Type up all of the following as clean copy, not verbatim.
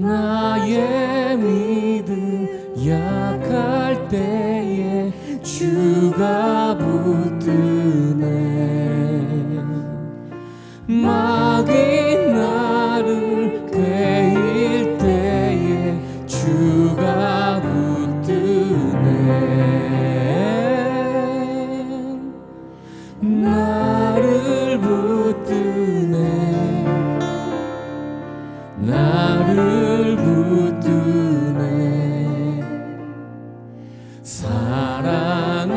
나의 믿음 약할 때에 주가 붙드네. 마귀 나를 꾀일 때에 주가 붙드네. 나를 붙드네. 나를 붙드네. 사랑하는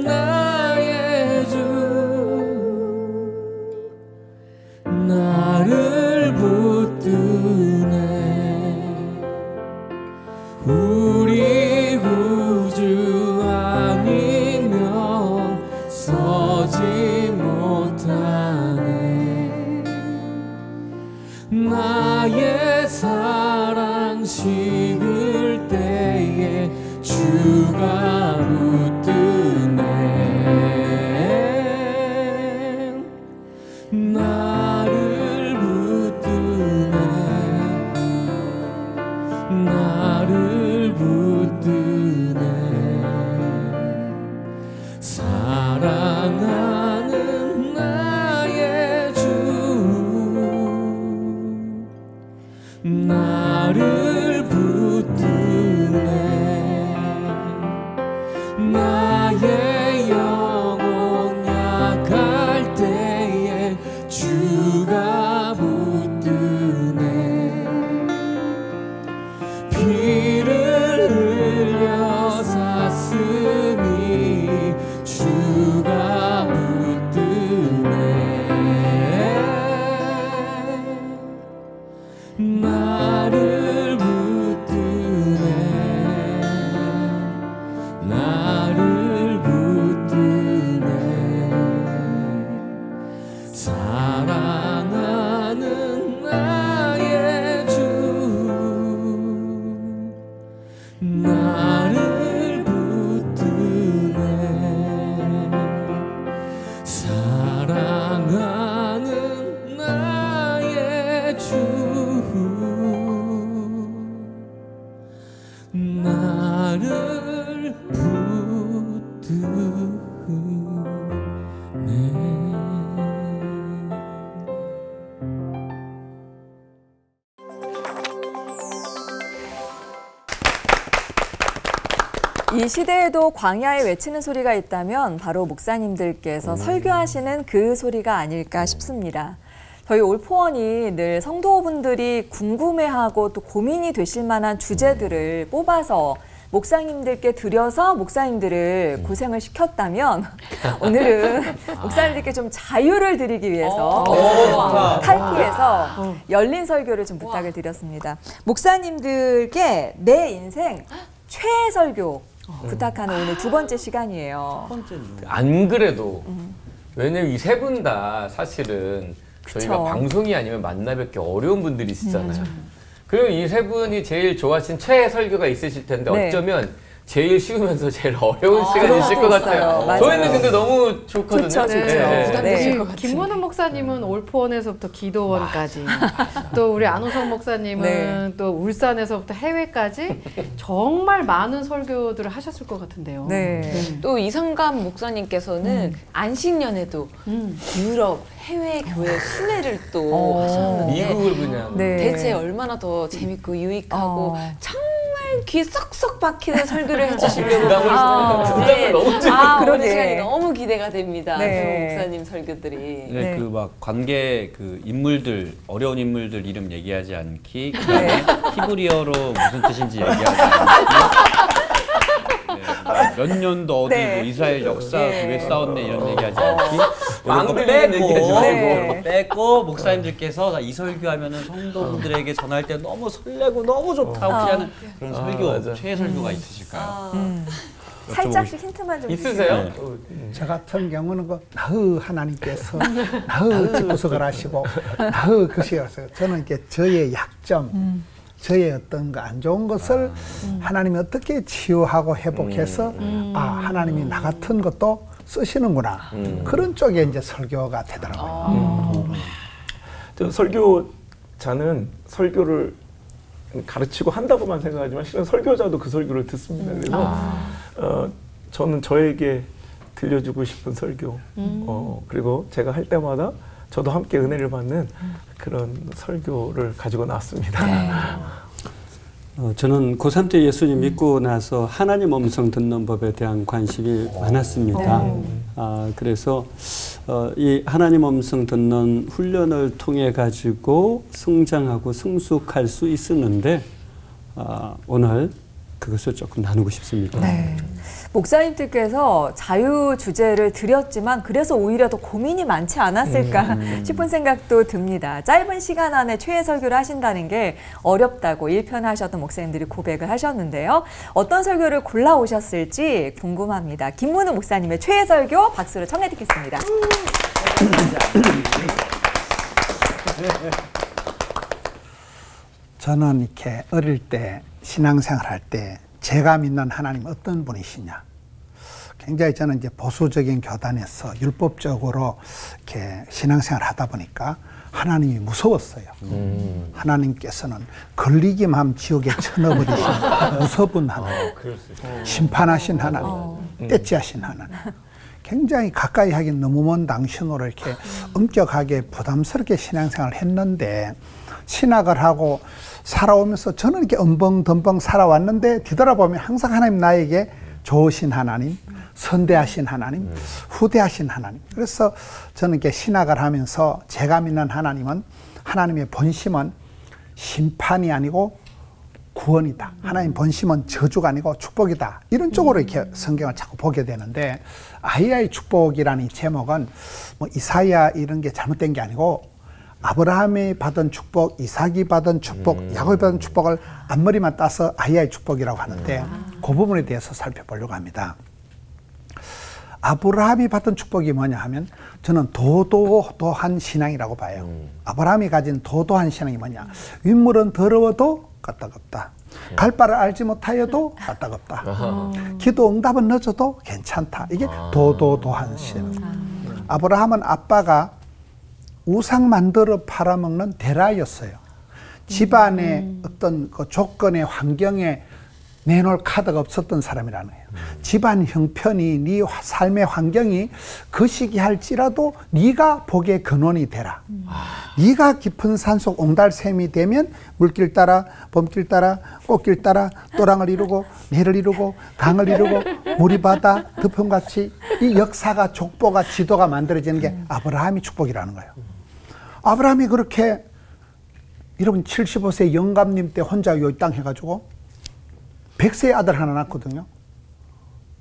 나의 주 나를 붙드네. 우리 구주 아니면 서지 못하네. 나의 사랑 식을 때에 주가 붙드네. 나를 붙드네. 나를 붙드네. 사랑하는 나의 주 나를 붙드네. 나의 영혼 약할 때에 주가 붙드네. 피를 흘려 샀으니 주가 붙드네. 나를 붙드네. 나를 붙드네. 사랑하는 나의 주 나를 붙드네. 사랑하는 나의 주 나를 붙드네. 이 시대에도 광야에 외치는 소리가 있다면 바로 목사님들께서 설교하시는 그 소리가 아닐까 싶습니다. 저희 올포원이 늘 성도분들이 궁금해하고 또 고민이 되실 만한 주제들을 뽑아서 목사님들께 드려서 목사님들을 고생을 시켰다면 오늘은 목사님들께 좀 자유를 드리기 위해서 탈피해서 열린 설교를 좀 부탁을 드렸습니다. 목사님들께 내 인생 최애 설교 부탁하는 오늘 두 번째 시간이에요. 안 그래도 왜냐면 이 세 분 다 사실은 저희가 방송이 아니면 만나 뵙기 어려운 분들이시잖아요. 그리고 이 세 분이 제일 좋아하신 최애 설교가 있으실 텐데 어쩌면 제일 쉬우면서 제일 어려운 시간이실 것 같아요. 맞아요. 저희는 근데 너무 좋거든요. 좋죠. 김문은 목사님은 올포원에서부터 기도원까지, 또 우리 안호성 목사님은 또 울산에서부터 해외까지 정말 많은 설교들을 하셨을 것 같은데요. 또 이상감 목사님께서는 안식년에도 유럽 해외 교회 순회를 또 하셨는데 미국을 그냥 대체 얼마나 더 재밌고 유익하고 정말 귀 쏙쏙 박히는 설교를 해주시려고 부담을 너무 오늘 시간이 너무 기대가 됩니다. 목사님 설교들이. 그 막 관계 그 인물들 어려운 인물들 이름 얘기하지 않기, 그다음에 히브리어로 무슨 뜻인지 얘기하지 않기. 몇 년도 어디 뭐 이스라엘 역사 왜 싸웠네 이런 얘기하지 않기. 이런 거 빼고 목사님들께서 이 설교하면은 성도분들에게 전할 때 너무 설레고 너무 좋다고 하는 그런 설교, 최애 설교가 있으실까요? 살짝씩 힌트만 좀 있으세요? 저 같은 경우는 나의 하나님께서 나의 집구석을 하시고 나의 것이어서 저는 이렇게 저의 약점, 저의 어떤 안 좋은 것을 하나님이 어떻게 치유하고 회복해서 하나님이 나 같은 것도 쓰시는구나. 그런 쪽에 이제 설교가 되더라고요. 설교자는 설교를 가르치고 한다고만 생각하지만 실은 설교자도 그 설교를 듣습니다. 그래서 저는 저에게 들려주고 싶은 설교 그리고 제가 할 때마다 저도 함께 은혜를 받는 그런 설교를 가지고 나왔습니다. 저는 고3 때 예수님 믿고 나서 하나님 음성 듣는 법에 대한 관심이 많았습니다. 그래서 이 하나님 음성 듣는 훈련을 통해 가지고 성장하고 성숙할 수 있었는데 오늘 그것을 조금 나누고 싶습니다. 네. 목사님들께서 자유 주제를 드렸지만 그래서 오히려 더 고민이 많지 않았을까 싶은 생각도 듭니다. 짧은 시간 안에 최애 설교를 하신다는 게 어렵다고 일편하셨던 목사님들이 고백을 하셨는데요. 어떤 설교를 골라오셨을지 궁금합니다. 김문우 목사님의 최애 설교 박수로 청해 듣겠습니다. 저는 이렇게 어릴 때 신앙생활 할 때 제가 믿는 하나님 어떤 분이시냐. 굉장히 저는 이제 보수적인 교단에서 율법적으로 이렇게 신앙생활 하다 보니까 하나님이 무서웠어요. 하나님께서는 걸리기만 하면 지옥에 쳐넣어버리신 무서운 하나님, 심판하신 하나님, 떼찌하신 하나님. 굉장히 가까이 하긴 너무 먼 당신으로 이렇게 엄격하게 부담스럽게 신앙생활을 했는데 신학을 하고 살아오면서 저는 이렇게 엄벙덤벙 살아왔는데 뒤돌아보면 항상 하나님 나에게 좋으신 하나님, 선대하신 하나님, 후대하신 하나님. 그래서 저는 이렇게 신학을 하면서 제가 믿는 하나님은 하나님의 본심은 심판이 아니고 구원이다. 하나님 본심은 저주가 아니고 축복이다. 이런 쪽으로 이렇게 성경을 자꾸 보게 되는데 아이의 축복이라는 이 제목은 뭐 이사야 이런 게 잘못된 게 아니고 아브라함이 받은 축복, 이삭이 받은 축복, 야곱이 받은 축복을 앞머리만 따서 아이의 축복이라고 하는데 그 부분에 대해서 살펴보려고 합니다. 아브라함이 받은 축복이 뭐냐 하면 저는 도도한 신앙이라고 봐요. 아브라함이 가진 도도한 신앙이 뭐냐. 윗물은 더러워도 까딱없다. 갈 바를 알지 못하여도 까딱없다. 기도 응답은 늦어도 괜찮다. 이게 도도한 신앙. 아브라함은 아빠가 우상 만들어 팔아먹는 대라였어요. 집안의 어떤 그 조건의 환경에 내놓을 카드가 없었던 사람이라는 거예요. 집안 형편이 네 삶의 환경이 거시기 할지라도 네가 복의 근원이 되라. 네가 깊은 산속 옹달샘이 되면 물길 따라 범길 따라 꽃길 따라 또랑을 이루고 내를 이루고 강을 이루고 물이 바다 덮음같이 이 역사가 족보가 지도가 만들어지는 게 아브라함이 축복이라는 거예요. 아브라함이 그렇게 여러분 75세 영감님 때 혼자 요 땅 해가지고 100세 아들 하나 낳았거든요.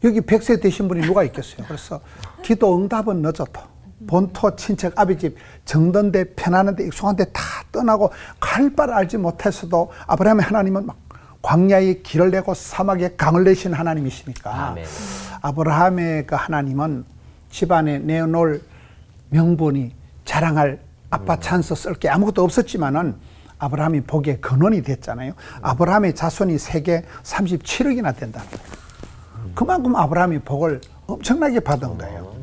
여기 100세 되신 분이 누가 있겠어요. 그래서 기도 응답은 늦어도 본토 친척 아비집 정든데 편안한데 익숙한데 다 떠나고 갈 바를 알지 못해서도 아브라함의 하나님은 막 광야에 길을 내고 사막에 강을 내신 하나님이시니까 아멘. 아브라함의 그 하나님은 집안에 내놓을 명분이 자랑할 아빠 찬스 쓸 게 아무것도 없었지만은 아브라함이 복의 근원이 됐잖아요. 아브라함의 자손이 세계 37억이나 된다는 거예요. 그만큼 아브라함이 복을 엄청나게 받은 거예요.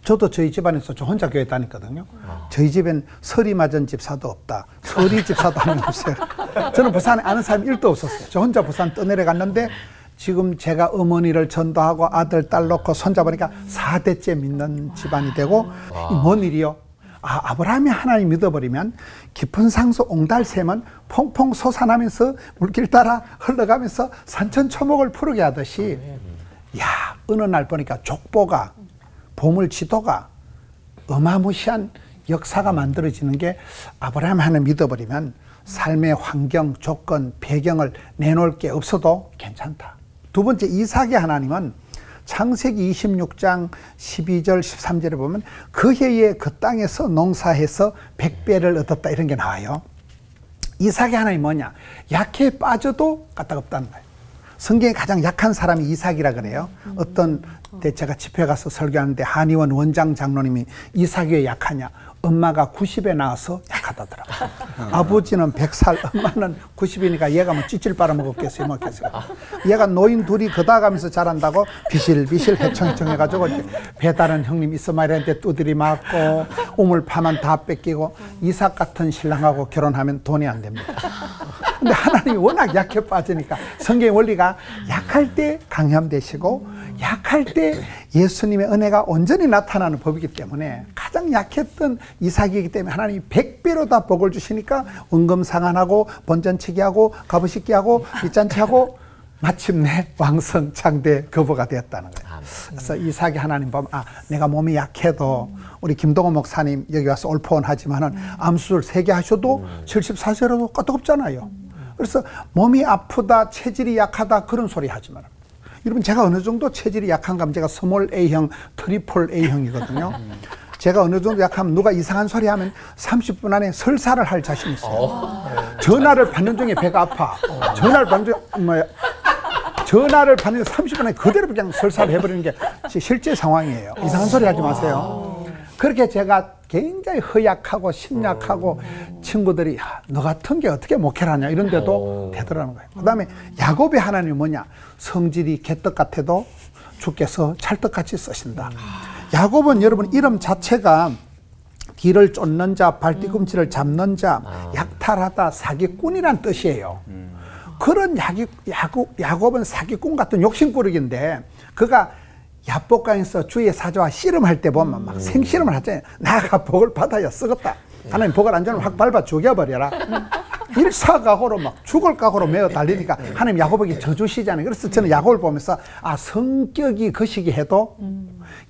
저도 저희 집안에서 저 혼자 교회 다녔거든요. 저희 집엔 설이 맞은 집사도 없다. 설이 집사도 한 명 없어요. 저는 부산에 아는 사람이 1도 없었어요. 저 혼자 부산 떠내려갔는데 지금 제가 어머니를 전도하고 아들, 딸 놓고 손잡으니까 4대째 믿는 집안이 되고 뭔 일이요? 아브라함이 하나님 믿어버리면 깊은 상속 옹달샘은 퐁퐁 솟아나면서 물길 따라 흘러가면서 산천초목을 푸르게 하듯이 야 어느 날 보니까 족보가 보물지도가 어마무시한 역사가 만들어지는 게 아브라함 하나님 믿어버리면 삶의 환경, 조건, 배경을 내놓을 게 없어도 괜찮다. 두 번째 이삭의 하나님은 창세기 26장 12절 13절에 보면 그 해에 그 땅에서 농사해서 100배를 얻었다 이런 게 나와요. 이삭의 하나님이 뭐냐? 약해 빠져도 까딱없다는 거예요. 성경에 가장 약한 사람이 이삭이라 그래요. 어떤 때 제가 집회 가서 설교하는데 한의원 원장 장로님이 이삭이 왜 약하냐? 엄마가 90에 나와서 약하다더라고요. 아버지는 100살, 엄마는 90이니까 얘가 뭐 찌질 빨아먹었겠어요. 먹겠어요. 얘가 노인 둘이 걷어가면서 자란다고 비실비실 해청해청 해가지고 배다른 형님 있어 말했는데 두드리 맞고 우물 파만 다 뺏기고 이삭 같은 신랑하고 결혼하면 돈이 안 됩니다. 근데 하나님이 워낙 약해 빠지니까 성경의 원리가 약할 때 강함되시고 약할 때 예수님의 은혜가 온전히 나타나는 법이기 때문에 가장 약했던 이삭이기 때문에 하나님이 100배로 다 복을 주시니까 은검상환하고 번전치기하고 가부식기하고 밑잔치하고 마침내 왕성 장대 거부가 되었다는 거예요. 그래서 이삭이 하나님 보면 내가 몸이 약해도 우리 김동호 목사님 여기 와서 올포원 하지만은 암수술 3개 하셔도 74세라도 까딱없잖아요. 그래서 몸이 아프다, 체질이 약하다 그런 소리 하지 마라. 여러분 제가 어느 정도 체질이 약한가 하면 제가 스몰 A형, 트리플 A형이거든요. 제가 어느 정도 약하면 누가 이상한 소리 하면 30분 안에 설사를 할 자신 있어요. 전화를 받는 중에 배가 아파. 전화를 받는 중에 전화를 받는 30분 안에 그대로 그냥 설사를 해버리는 게 실제 상황이에요. 이상한 소리 하지 마세요. 그렇게 제가 굉장히 허약하고 심약하고 친구들이 너 같은 게 어떻게 목회를 하냐 이런 데도 되더라는 거예요. 그 다음에 야곱의 하나님이 뭐냐, 성질이 개떡 같아도 주께서 찰떡같이 쓰신다. 야곱은 여러분 이름 자체가 길을 쫓는 자, 발뒤꿈치를 잡는 자, 약탈하다, 사기꾼이란 뜻이에요. 그런 야곱은 사기꾼 같은 욕심꾸러기인데 그가 야복강에서 주의 사자와 씨름할 때 보면 막 생씨름을 하잖아요. 나가 복을 받아야 쓰겠다. 하나님 복을 안 주면 확 밟아 죽여버려라. 일사각오로 막 죽을 각오로 매어 달리니까 하나님 야곱에게 져주시잖아요. 그래서 저는 야곱을 보면서 성격이 거시기 해도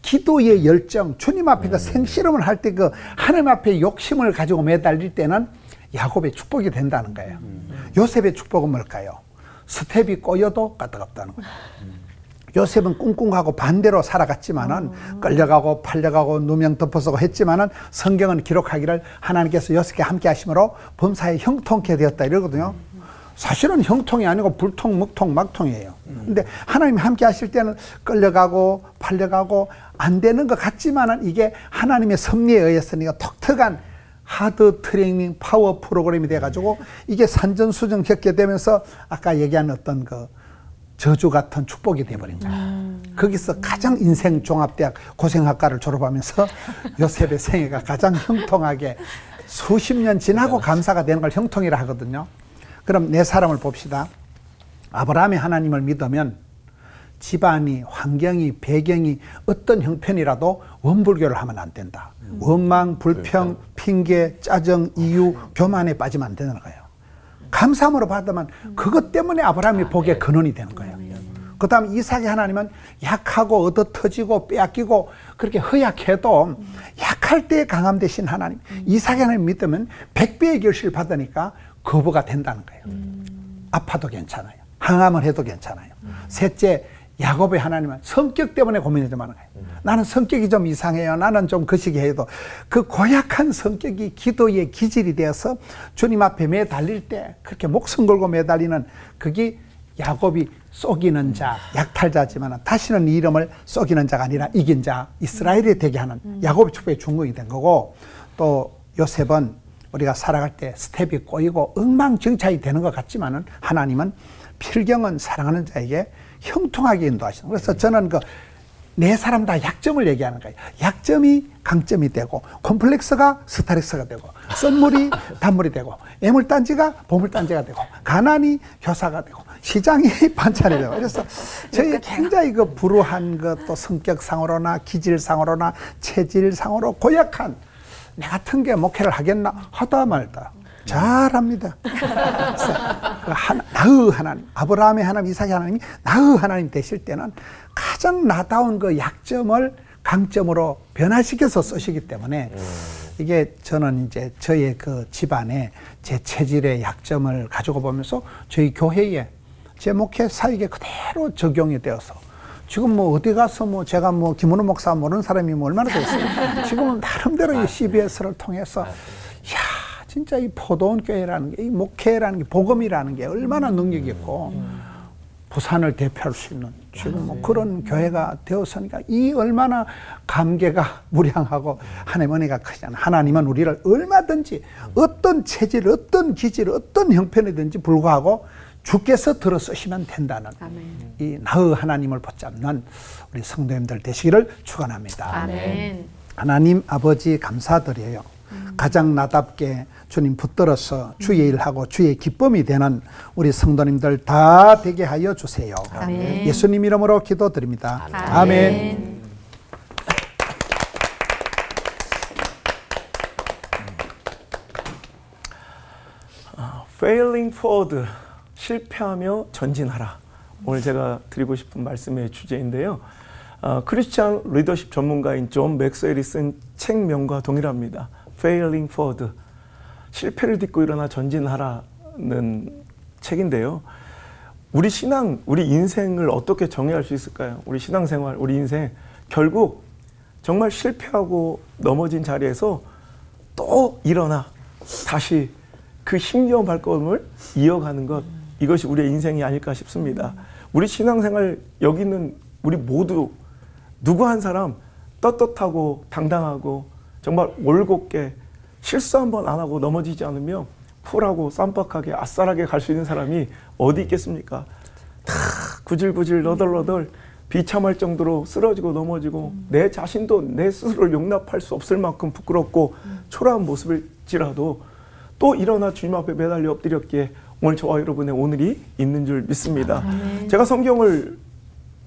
기도의 열정, 주님 앞에 그 생씨름을 할 때 그 하나님 앞에 욕심을 가지고 매달릴 때는 야곱의 축복이 된다는 거예요. 요셉의 축복은 뭘까요? 스텝이 꼬여도 까딱없다는 거예요. 요셉은 꿍꿍하고 반대로 살아갔지만은 끌려가고 팔려가고 누명 덮어서고 했지만은 성경은 기록하기를 하나님께서 요셉과 함께 하심으로 범사에 형통케 되었다 이러거든요. 사실은 형통이 아니고 불통, 묵통, 막통이에요. 근데 하나님이 함께 하실 때는 끌려가고 팔려가고 안 되는 것 같지만은 이게 하나님의 섭리에 의해서 독특한 하드 트레이닝 파워 프로그램이 돼가지고 이게 산전수전 겪게 되면서 아까 얘기한 어떤 그 저주 같은 축복이 돼버린 거야. 거기서 가장 인생 종합대학 고생학과를 졸업하면서 요셉의 생애가 가장 형통하게 수십 년 지나고 감사가 되는 걸 형통이라 하거든요. 그럼 네 사람을 봅시다. 아브라함이 하나님을 믿으면 집안이, 환경이, 배경이 어떤 형편이라도 원불교를 하면 안 된다. 원망, 불평, 핑계, 짜증, 이유, 교만에 빠지면 안 되는 거예요. 감사함으로 받으면 그것 때문에 아브라함이 복의 근원이 되는 거예요. 그 다음에 이삭의 하나님은 약하고 얻어터지고 빼앗기고 그렇게 허약해도 약할 때 강함 되신 하나님, 이삭의 하나님 믿으면 100배의 결실을 받으니까 거부가 된다는 거예요. 아파도 괜찮아요. 항암을 해도 괜찮아요. 셋째, 야곱의 하나님은 성격 때문에 고민이 좀 많은 거예요. 나는 성격이 좀 이상해요. 나는 좀 거시기 해도 그 고약한 성격이 기도의 기질이 되어서 주님 앞에 매달릴 때 그렇게 목숨 걸고 매달리는 그게 야곱이 속이는 자, 약탈자지만 다시는 이 이름을 속이는 자가 아니라 이긴 자, 이스라엘이 되게 하는 야곱의 축복의 중공이 된 거고, 또 요셉은 우리가 살아갈 때 스텝이 꼬이고 엉망진창이 되는 것 같지만은 하나님은 필경은 사랑하는 자에게 형통하게 인도하시는. 그래서 저는 그 네 사람 다 약점을 얘기하는 거예요. 약점이 강점이 되고, 콤플렉스가 스트레스가 되고, 썬물이 단물이 되고, 애물단지가 보물단지가 되고, 가난이 효사가 되고, 시장이 반찬이 되고. 그래서 저희 굉장히 그 불우한 것도 성격상으로나 기질상으로나 체질상으로 고약한 내 같은 게 목회를 하겠나 하다 말다 잘합니다. 나의 하나님, 아브라함의 하나님, 이삭의 하나님이 나의 하나님 되실 때는 가장 나다운 그 약점을 강점으로 변화시켜서 쓰시기 때문에 이게 저는 이제 저의 그 집안에 제 체질의 약점을 가지고 보면서 저희 교회에 제 목회 사역에 그대로 적용이 되어서 지금 뭐 어디 가서 뭐 제가 뭐 김은호 목사 모르는 사람이 뭐 얼마나 되겠어요. 지금은 나름대로 이 CBS를 통해서 이야 진짜 이 포도원 교회라는 게, 이 목회라는 게, 복음이라는 게 얼마나 능력이 있고 부산을 대표할 수 있는 지금 뭐 그런 교회가 되었으니까 이 얼마나 감개가 무량하고 하나님 은혜가 크잖아요. 하나님은 우리를 얼마든지 어떤 체질, 어떤 기질, 어떤 형편이든지 불구하고 주께서 들어 쓰시면 된다는 이 나의 하나님을 붙잡는 우리 성도님들 되시기를 축원합니다. 아멘. 하나님 아버지 감사드려요. 가장 나답게 주님 붙들어서 주의 일하고 주의 기쁨이 되는 우리 성도님들 다 되게 하여 주세요. 아멘. 예수님 이름으로 기도드립니다. 아멘. Failing forward, 실패하며 전진하라. 오늘 제가 드리고 싶은 말씀의 주제인데요. 크리스찬 리더십 전문가인 존 맥스웰이 쓴 책명과 동일합니다. Failing forward, 실패를 딛고 일어나 전진하라는 책인데요. 우리 신앙, 우리 인생을 어떻게 정의할 수 있을까요? 우리 신앙생활, 우리 인생 결국 정말 실패하고 넘어진 자리에서 또 일어나 다시 그 힘겨운 발걸음을 이어가는 것, 이것이 우리의 인생이 아닐까 싶습니다. 우리 신앙생활 여기 있는 우리 모두 누구 한 사람 떳떳하고 당당하고 정말 올곧게 실수 한 번 안 하고 넘어지지 않으며 쿨하고 쌈박하게 아싸하게 갈 수 있는 사람이 어디 있겠습니까? 다 구질구질 너덜너덜 비참할 정도로 쓰러지고 넘어지고 내 자신도 내 스스로를 용납할 수 없을 만큼 부끄럽고 초라한 모습일지라도 또 일어나 주님 앞에 매달려 엎드렸기에 오늘 저와 여러분의 오늘이 있는 줄 믿습니다. 제가 성경을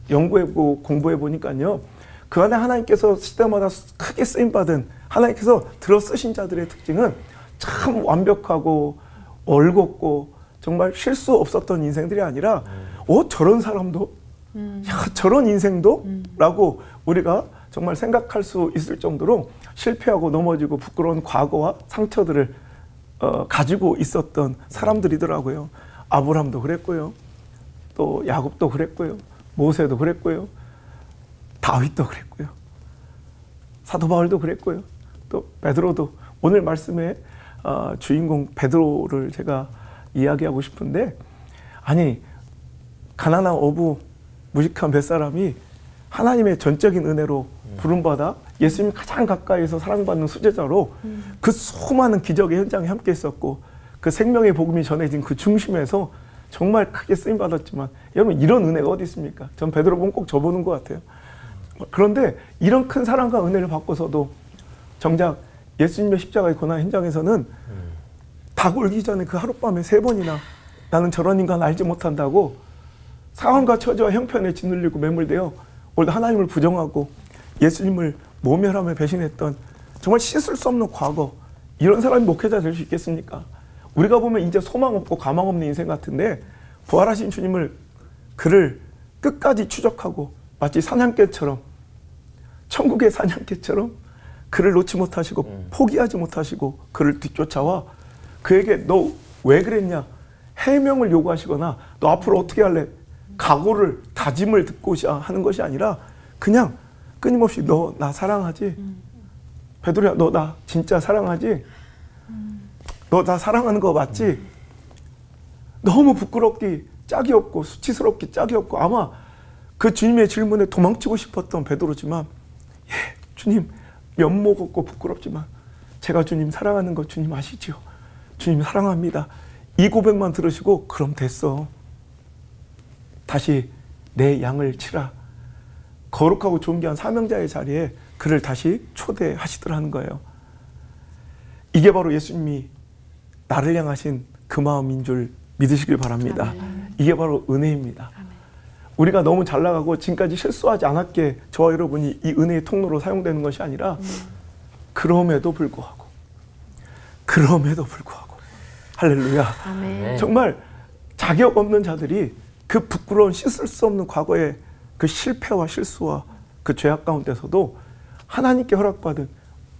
연구해보고 공부해보니까요. 그 안에 하나님께서 시대마다 크게 쓰임받은 하나님께서 들어 쓰신 자들의 특징은 참 완벽하고 올곧고 정말 실수 없었던 인생들이 아니라 저런 사람도? 야, 저런 인생도? 라고 우리가 정말 생각할 수 있을 정도로 실패하고 넘어지고 부끄러운 과거와 상처들을 가지고 있었던 사람들이더라고요. 아브람도 그랬고요. 또 야곱도 그랬고요. 모세도 그랬고요. 다윗도 그랬고요. 사도 바울도 그랬고요. 또 베드로도, 오늘 말씀의 주인공 베드로를 제가 이야기하고 싶은데, 아니 가난한 어부 무식한 뱃사람이 하나님의 전적인 은혜로 부름받아 예수님이 가장 가까이서 사랑받는 수제자로 그 수많은 기적의 현장에 함께 있었고 그 생명의 복음이 전해진 그 중심에서 정말 크게 쓰임받았지만, 여러분 이런 은혜가 어디 있습니까? 전 베드로 보면 꼭 저보는 것 같아요. 그런데 이런 큰 사랑과 은혜를 받고서도 정작 예수님의 십자가의 고난 현장에서는 닭 울기 전에 그 하룻밤에 3번이나 나는 저런 인간 알지 못한다고 상황과 처지와 형편에 짓눌리고 매몰되어 오히려 하나님을 부정하고 예수님을 모멸하며 배신했던 정말 씻을 수 없는 과거, 이런 사람이 목회자 될 수 있겠습니까? 우리가 보면 이제 소망 없고 가망 없는 인생 같은데 부활하신 주님을, 그를 끝까지 추적하고 마치 사냥개처럼, 천국의 사냥개처럼 그를 놓지 못하시고 포기하지 못하시고 그를 뒤쫓아와 그에게 너 왜 그랬냐 해명을 요구하시거나 너 앞으로 어떻게 할래 각오를, 다짐을 듣고자 하는 것이 아니라 그냥 끊임없이 너 나 사랑하지? 베드로야 너 나 진짜 사랑하지? 너 나 사랑하는 거 맞지? 너무 부끄럽기 짝이 없고 수치스럽기 짝이 없고 아마 그 주님의 질문에 도망치고 싶었던 베드로지만, 예, 주님 면목 없고 부끄럽지만 제가 주님 사랑하는 거 주님 아시죠? 주님 사랑합니다. 이 고백만 들으시고 그럼 됐어. 다시 내 양을 치라. 거룩하고 존귀한 사명자의 자리에 그를 다시 초대하시더라는 거예요. 이게 바로 예수님이 나를 향하신 그 마음인 줄 믿으시길 바랍니다. 아멘. 이게 바로 은혜입니다. 아멘. 우리가 너무 잘 나가고 지금까지 실수하지 않았기에 저와 여러분이 이 은혜의 통로로 사용되는 것이 아니라 그럼에도 불구하고 할렐루야. 아멘. 정말 자격 없는 자들이 그 부끄러운 씻을 수 없는 과거의 그 실패와 실수와 그 죄악 가운데서도 하나님께 허락받은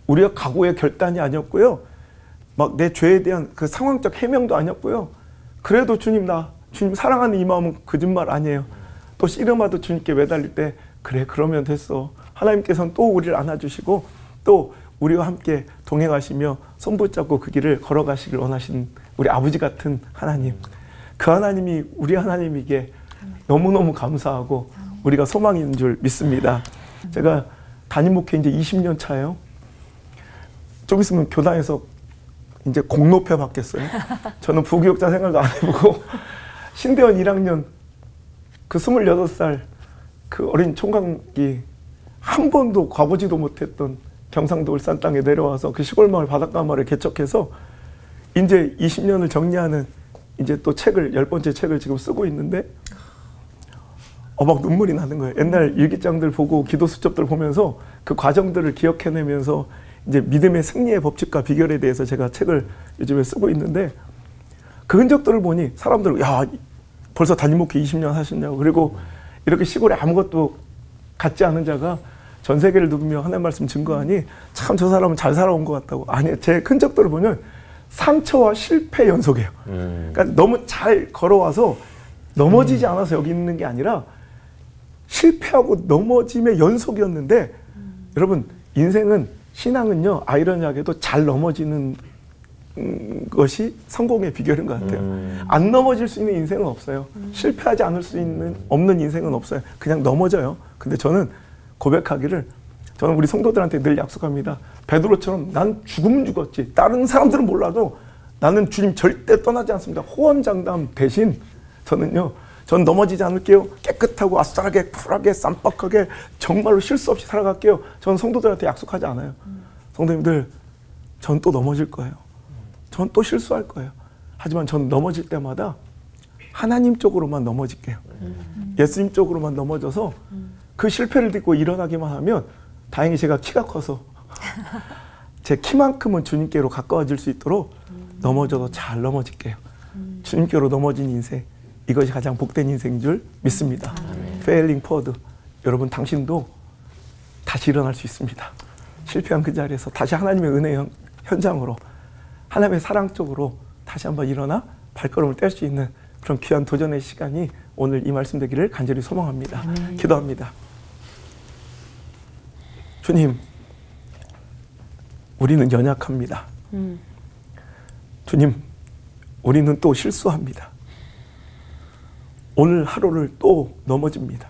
우리가 각오의 결단이 아니었고요. 막 내 죄에 대한 그 상황적 해명도 아니었고요. 그래도 주님 주님 사랑하는 이 마음은 거짓말 아니에요. 또 씨름하듯 주님께 매달릴 때 그래 그러면 됐어. 하나님께서는 또 우리를 안아주시고 또 우리와 함께 동행하시며 손 붙잡고 그 길을 걸어가시길 원하시는 우리 아버지 같은 하나님, 그 하나님이 우리 하나님이기에 너무너무 감사하고 우리가 소망인 줄 믿습니다. 제가 담임 목회 이제 20년 차예요. 좀 있으면 교단에서 이제 공로패 받겠어요. 저는 부교육자 생활도 안 해보고 신대원 1학년 그 28살 그 어린 총각이 한 번도 가보지도 못했던 경상도 울산 땅에 내려와서 그 시골 마을 바닷가 마을을 개척해서 이제 20년을 정리하는 이제 또 책을 10번째 책을 지금 쓰고 있는데 막 눈물이 나는 거예요. 옛날 일기장들 보고 기도 수첩들 보면서 그 과정들을 기억해내면서 이제 믿음의 승리의 법칙과 비결에 대해서 제가 책을 요즘에 쓰고 있는데 그 흔적들을 보니 사람들 야 벌써 담임 목회 20년 하셨냐고 그리고 이렇게 시골에 아무것도 갖지 않은 자가 전 세계를 누비며 하나님 말씀 증거하니 참 저 사람은 잘 살아온 것 같다고. 아니 제 흔적들을 보면 상처와 실패 연속이에요. 그러니까 너무 잘 걸어와서 넘어지지 않아서 여기 있는 게 아니라 실패하고 넘어짐의 연속이었는데 여러분 인생은 신앙은요 아이러니하게도 잘 넘어지는 것이 성공의 비결인 것 같아요. 안 넘어질 수 있는 인생은 없어요. 실패하지 않을 수 있는 없는 인생은 없어요. 그냥 넘어져요. 근데 저는 고백하기를 저는 우리 성도들한테 늘 약속합니다. 베드로처럼 난 죽으면 죽었지. 다른 사람들은 몰라도 나는 주님 절대 떠나지 않습니다. 호언장담 대신 저는요. 전 넘어지지 않을게요. 깨끗하고 아싸하게 쿨하게 쌈박하게 정말로 실수 없이 살아갈게요. 저는 성도들한테 약속하지 않아요. 성도님들 전 또 넘어질 거예요. 전 또 실수할 거예요. 하지만 전 넘어질 때마다 하나님 쪽으로만 넘어질게요. 예수님 쪽으로만 넘어져서 그 실패를 딛고 일어나기만 하면 다행히 제가 키가 커서 제 키만큼은 주님께로 가까워질 수 있도록 넘어져도 잘 넘어질게요. 주님께로 넘어진 인생 이것이 가장 복된 인생인 줄 믿습니다. Failing forward. 여러분 당신도 다시 일어날 수 있습니다. 실패한 그 자리에서 다시 하나님의 은혜 현장으로 하나님의 사랑 쪽으로 다시 한번 일어나 발걸음을 뗄 수 있는 그런 귀한 도전의 시간이 오늘 이 말씀 되기를 간절히 소망합니다. 기도합니다. 주님, 우리는 연약합니다. 주님, 우리는 또 실수합니다. 오늘 하루를 또 넘어집니다.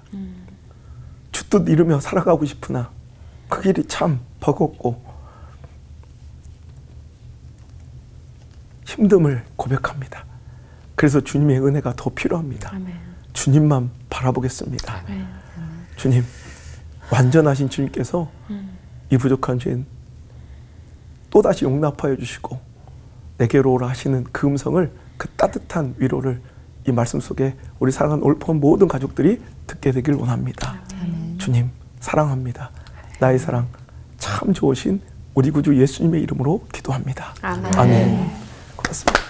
주뜻 이루며 살아가고 싶으나 그 길이 참 버겁고 힘듦을 고백합니다. 그래서 주님의 은혜가 더 필요합니다. 아멘. 주님만 바라보겠습니다. 아멘. 주님, 완전하신 주님께서 이 부족한 죄는 또다시 용납하여 주시고 내게로 오라 하시는 그 음성을 그 따뜻한 위로를 이 말씀 속에 우리 사랑하는 올포원 모든 가족들이 듣게 되길 원합니다. 아멘. 주님 사랑합니다. 나의 사랑 참 좋으신 우리 구주 예수님의 이름으로 기도합니다. 아멘. 아멘. 고맙습니다.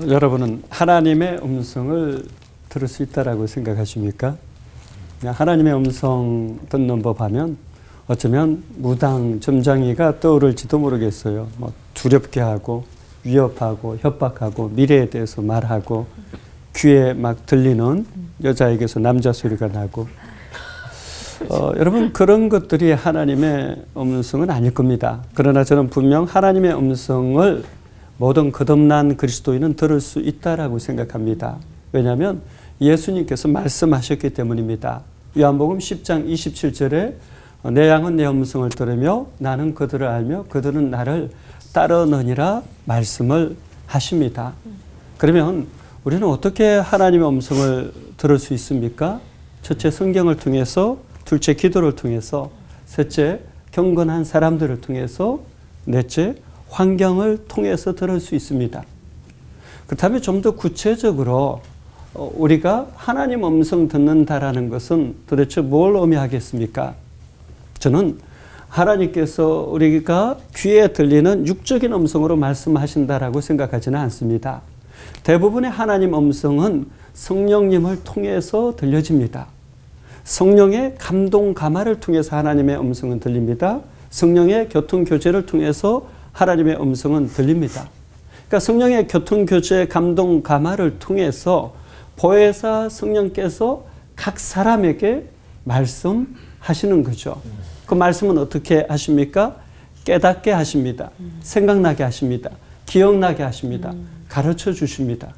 여러분은 하나님의 음성을 들을 수 있다라고 생각하십니까? 하나님의 음성 듣는 법 하면 어쩌면 무당, 점장이가 떠오를지도 모르겠어요. 뭐 두렵게 하고 위협하고 협박하고 미래에 대해서 말하고 귀에 막 들리는 여자에게서 남자 소리가 나고 여러분 그런 것들이 하나님의 음성은 아닐 겁니다. 그러나 저는 분명 하나님의 음성을 모든 거듭난 그리스도인은 들을 수 있다라고 생각합니다. 왜냐하면 예수님께서 말씀하셨기 때문입니다. 요한복음 10장 27절에 내 양은 내 음성을 들으며 나는 그들을 알며 그들은 나를 따르느니라 말씀을 하십니다. 그러면 우리는 어떻게 하나님의 음성을 들을 수 있습니까? 첫째 성경을 통해서, 둘째 기도를 통해서, 셋째 경건한 사람들을 통해서, 넷째 환경을 통해서 들을 수 있습니다. 그렇다면 좀 더 구체적으로 우리가 하나님 음성 듣는다라는 것은 도대체 뭘 의미하겠습니까? 저는 하나님께서 우리가 귀에 들리는 육적인 음성으로 말씀하신다라고 생각하지는 않습니다. 대부분의 하나님 음성은 성령님을 통해서 들려집니다. 성령의 감동 감화를 통해서 하나님의 음성은 들립니다. 성령의 교통 교제를 통해서 하나님의 음성은 들립니다. 그러니까 성령의 교통 교제 감동 감화를 통해서 보혜사 성령께서 각 사람에게 말씀하시는 거죠. 그 말씀은 어떻게 하십니까? 깨닫게 하십니다. 생각나게 하십니다. 기억나게 하십니다. 가르쳐 주십니다.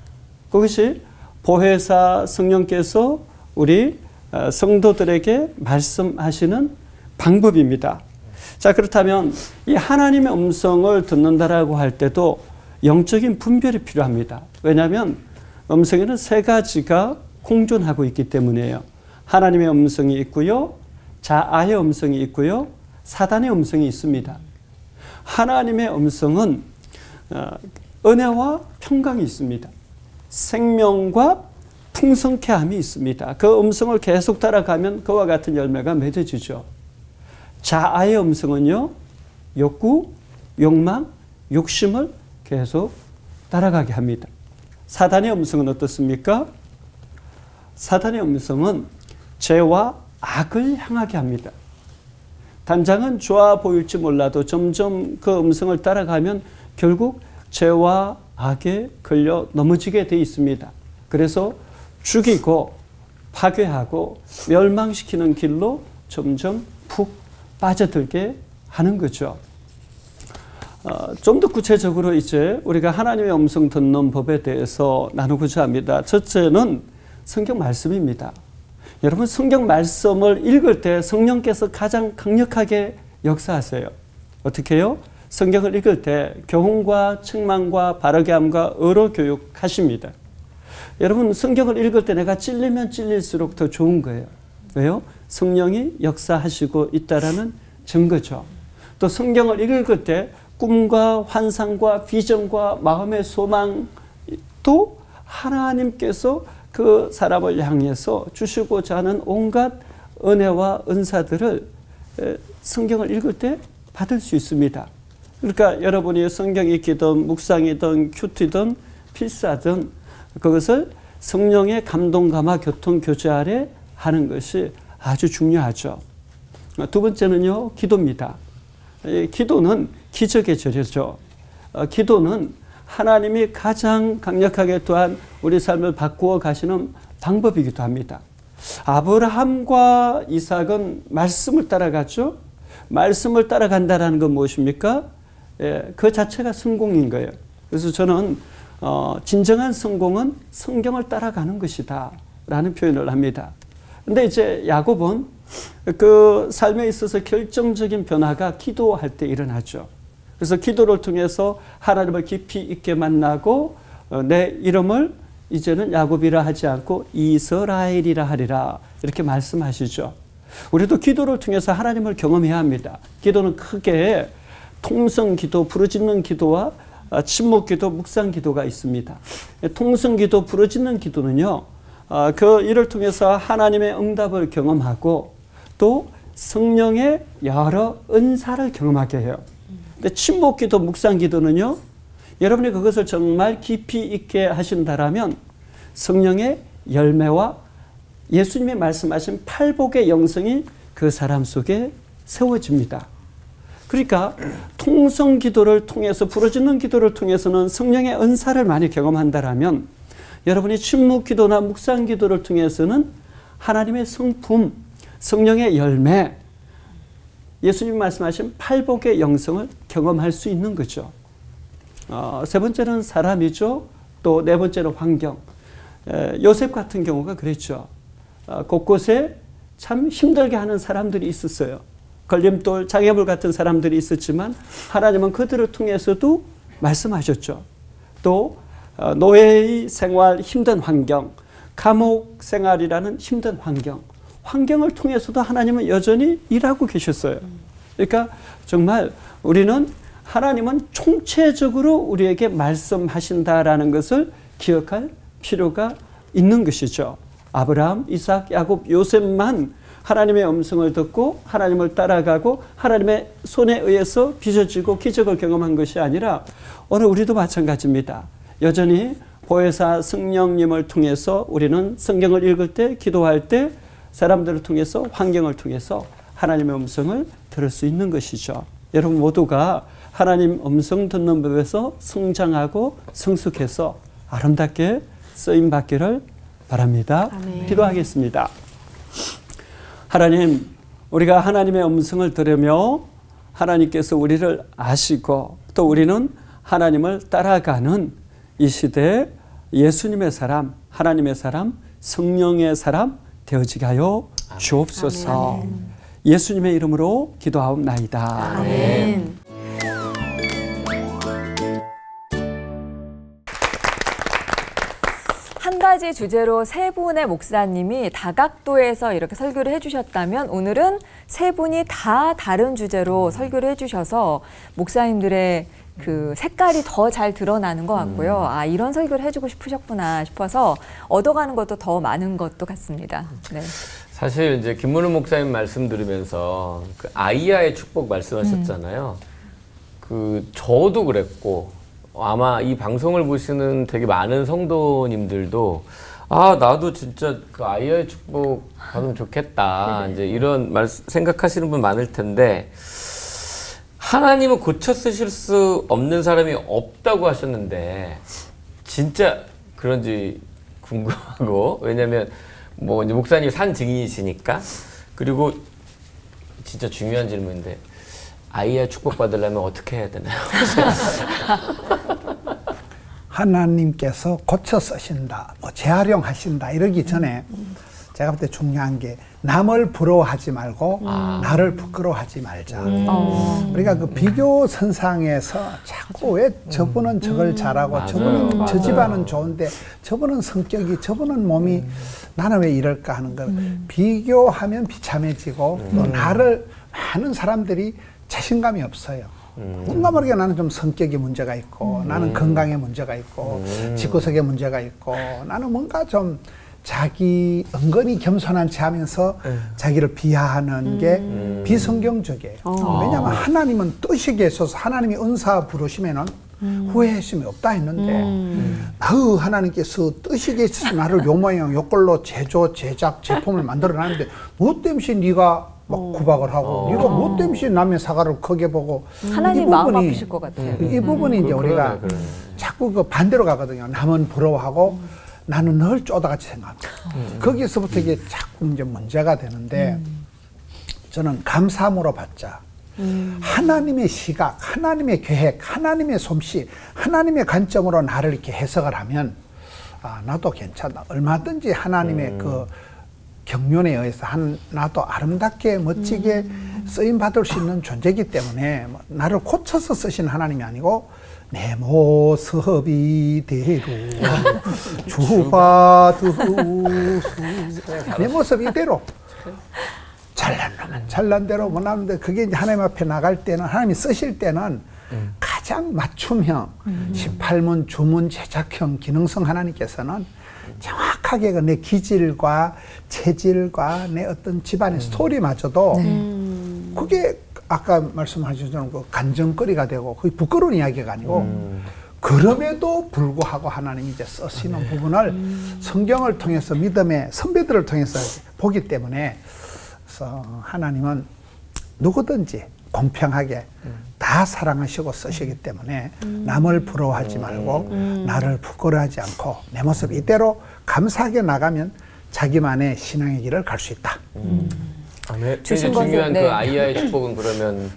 그것이 보혜사 성령께서 우리 성도들에게 말씀하시는 방법입니다. 자, 그렇다면 이 하나님의 음성을 듣는다라고 할 때도 영적인 분별이 필요합니다. 왜냐하면 음성에는 세 가지가 공존하고 있기 때문이에요. 하나님의 음성이 있고요. 자아의 음성이 있고요. 사단의 음성이 있습니다. 하나님의 음성은 은혜와 평강이 있습니다. 생명과 풍성케 함이 있습니다. 그 음성을 계속 따라가면 그와 같은 열매가 맺어지죠. 자아의 음성은요, 욕구, 욕망, 욕심을 계속 따라가게 합니다. 사단의 음성은 어떻습니까? 사단의 음성은 죄와 악을 향하게 합니다. 단장은 좋아 보일지 몰라도 점점 그 음성을 따라가면 결국 죄와 악에 걸려 넘어지게 돼 있습니다. 그래서 죽이고 파괴하고 멸망시키는 길로 점점 푹 빠져들게 하는 거죠. 좀 더 구체적으로 이제 우리가 하나님의 음성 듣는 법에 대해서 나누고자 합니다. 첫째는 성경 말씀입니다. 여러분, 성경 말씀을 읽을 때 성령께서 가장 강력하게 역사하세요. 어떻게 해요? 성경을 읽을 때 교훈과 책망과 바르게 함과 의로 교육하십니다. 여러분, 성경을 읽을 때 내가 찔리면 찔릴수록 더 좋은 거예요. 왜요? 성령이 역사하시고 있다라는 증거죠. 또 성경을 읽을 때 꿈과 환상과 비전과 마음의 소망, 또 하나님께서 그 사람을 향해서 주시고자 하는 온갖 은혜와 은사들을 성경을 읽을 때 받을 수 있습니다. 그러니까 여러분이 성경 읽기든 묵상이든 큐티든 필사든 그것을 성령의 감동감화 교통 교제 아래 하는 것이 아주 중요하죠. 두 번째는요, 기도입니다. 기도는 기적의 재료죠. 기도는 하나님이 가장 강력하게 또한 우리 삶을 바꾸어 가시는 방법이기도 합니다. 아브라함과 이삭은 말씀을 따라갔죠. 말씀을 따라간다는 건 무엇입니까? 그 자체가 성공인 거예요. 그래서 저는 진정한 성공은 성경을 따라가는 것이다 라는 표현을 합니다. 근데 이제 야곱은 그 삶에 있어서 결정적인 변화가 기도할 때 일어나죠. 그래서 기도를 통해서 하나님을 깊이 있게 만나고 내 이름을 이제는 야곱이라 하지 않고 이스라엘이라 하리라 이렇게 말씀하시죠. 우리도 기도를 통해서 하나님을 경험해야 합니다. 기도는 크게 통성기도, 부르짖는 기도와 침묵기도, 묵상기도가 있습니다. 통성기도, 부르짖는 기도는요, 그 일을 통해서 하나님의 응답을 경험하고 또 성령의 여러 은사를 경험하게 해요. 근데 침묵기도, 묵상기도는요, 여러분이 그것을 정말 깊이 있게 하신다라면 성령의 열매와 예수님이 말씀하신 팔복의 영성이 그 사람 속에 세워집니다. 그러니까 통성기도를 통해서, 부르짖는 기도를 통해서는 성령의 은사를 많이 경험한다라면 여러분이 침묵기도나 묵상기도를 통해서는 하나님의 성품, 성령의 열매, 예수님이 말씀하신 팔복의 영성을 경험할 수 있는 거죠. 세 번째는 사람이죠. 또 네 번째는 환경. 요셉 같은 경우가 그랬죠. 곳곳에 참 힘들게 하는 사람들이 있었어요. 걸림돌, 장애물 같은 사람들이 있었지만 하나님은 그들을 통해서도 말씀하셨죠. 또 노예의 생활, 힘든 환경, 감옥 생활이라는 힘든 환경, 환경을 통해서도 하나님은 여전히 일하고 계셨어요. 그러니까 정말 우리는 하나님은 총체적으로 우리에게 말씀하신다라는 것을 기억할 필요가 있는 것이죠. 아브라함, 이삭, 야곱, 요셉만 하나님의 음성을 듣고 하나님을 따라가고 하나님의 손에 의해서 빚어지고 기적을 경험한 것이 아니라 오늘 우리도 마찬가지입니다. 여전히 보혜사 성령님을 통해서 우리는 성경을 읽을 때, 기도할 때 사람들을 통해서, 환경을 통해서 하나님의 음성을 들을 수 있는 것이죠. 여러분 모두가 하나님 음성 듣는 법에서 성장하고 성숙해서 아름답게 쓰임 받기를 바랍니다. 아멘. 기도하겠습니다. 하나님, 우리가 하나님의 음성을 들으며 하나님께서 우리를 아시고 또 우리는 하나님을 따라가는 이 시대에 예수님의 사람, 하나님의 사람, 성령의 사람 되어지게 하여 주옵소서. 아멘. 예수님의 이름으로 기도하옵나이다. 아멘. 한 가지 주제로 세 분의 목사님이 다각도에서 이렇게 설교를 해주셨다면 오늘은 세 분이 다 다른 주제로 설교를 해주셔서 목사님들의 그 색깔이 더 잘 드러나는 것 같고요. 아, 이런 설교를 해주고 싶으셨구나 싶어서 얻어가는 것도 더 많은 것도 같습니다. 네. 사실 이제 김문우 목사님 말씀 들으면서 그 아이야의 축복 말씀하셨잖아요. 그 저도 그랬고 아마 이 방송을 보시는 되게 많은 성도님들도 아 나도 진짜 그 아이야의 축복 받으면 좋겠다 이제 이런 생각하시는 분 많을 텐데 하나님은 고쳐 쓰실 수 없는 사람이 없다고 하셨는데 진짜 그런지 궁금하고 왜냐면 뭐 이제 목사님이 산 증인이시니까 그리고 진짜 중요한 질문인데 아이야 축복 받으려면 어떻게 해야 되나요? 하나님께서 고쳐 쓰신다, 뭐 재활용하신다 이러기 전에 제가 볼 때 중요한 게 남을 부러워하지 말고 나를 부끄러워하지 말자. 우리가 그 비교 선상에서 자꾸 왜 저분은 저걸 잘하고 맞아요. 저분은 저 맞아요. 집안은 좋은데 저분은 성격이 저분은 몸이 나는 왜 이럴까 하는 걸 비교하면 비참해지고 또 나를 많은 사람들이 자신감이 없어요. 뭔가 모르게 나는 좀 성격에 문제가 있고 나는 건강에 문제가 있고 집구석에 문제가 있고 나는 뭔가 좀 자기 은근히 겸손한 체 하면서 자기를 비하하는 게 비성경적이에요. 왜냐하면 하나님은 뜻이 계셔서 하나님이 은사 부르시면은 후회하심이 없다 했는데 하나님께서 뜻이 계셔서 나를 요 모양 요 꼴로 제작 제품을 만들어놨는데 뭐 때문에 네가 막 구박을 하고 네가 뭐 때문에 남의 사과를 크게 보고 하나님 마음 아프실 것 같아요. 이 부분이 이제 우리가 자꾸 그 반대로 가거든요. 남은 부러워하고 나는 늘 쪼다같이 생각합니다. 거기서부터 이게 자꾸 이제 문제가 되는데 저는 감사함으로 받자. 하나님의 시각, 하나님의 계획, 하나님의 솜씨, 하나님의 관점으로 나를 이렇게 해석을 하면 아, 나도 괜찮다. 얼마든지 하나님의 그 경륜에 의해서 나도 아름답게 멋지게 쓰임받을 수 있는 존재이기 때문에 나를 고쳐서 쓰신 하나님이 아니고 내 모습 이대로 주받으소 내 모습 이대로 잘난 놈은 잘난 대로 못하는데 그게 이제 하나님 앞에 나갈 때는 하나님이 쓰실 때는 가장 맞춤형 18문 주문 제작형 기능성 하나님께서는 정확하게 내 기질과 체질과 내 어떤 집안의 스토리마저도 그게 아까 말씀하셨던 그 간증거리가 되고 그게 부끄러운 이야기가 아니고 그럼에도 불구하고 하나님이 이제 쓰시는 부분을 성경을 통해서 믿음의 선배들을 통해서 보기 때문에 그래서 하나님은 누구든지 공평하게 다 사랑하시고 쓰시기 때문에 남을 부러워하지 말고 나를 부끄러워하지 않고 내 모습 이대로 감사하게 나가면 자기만의 신앙의 길을 갈 수 있다. 아멘. 주신 중요한 것은, 그 네. 아이야의 축복은 그러면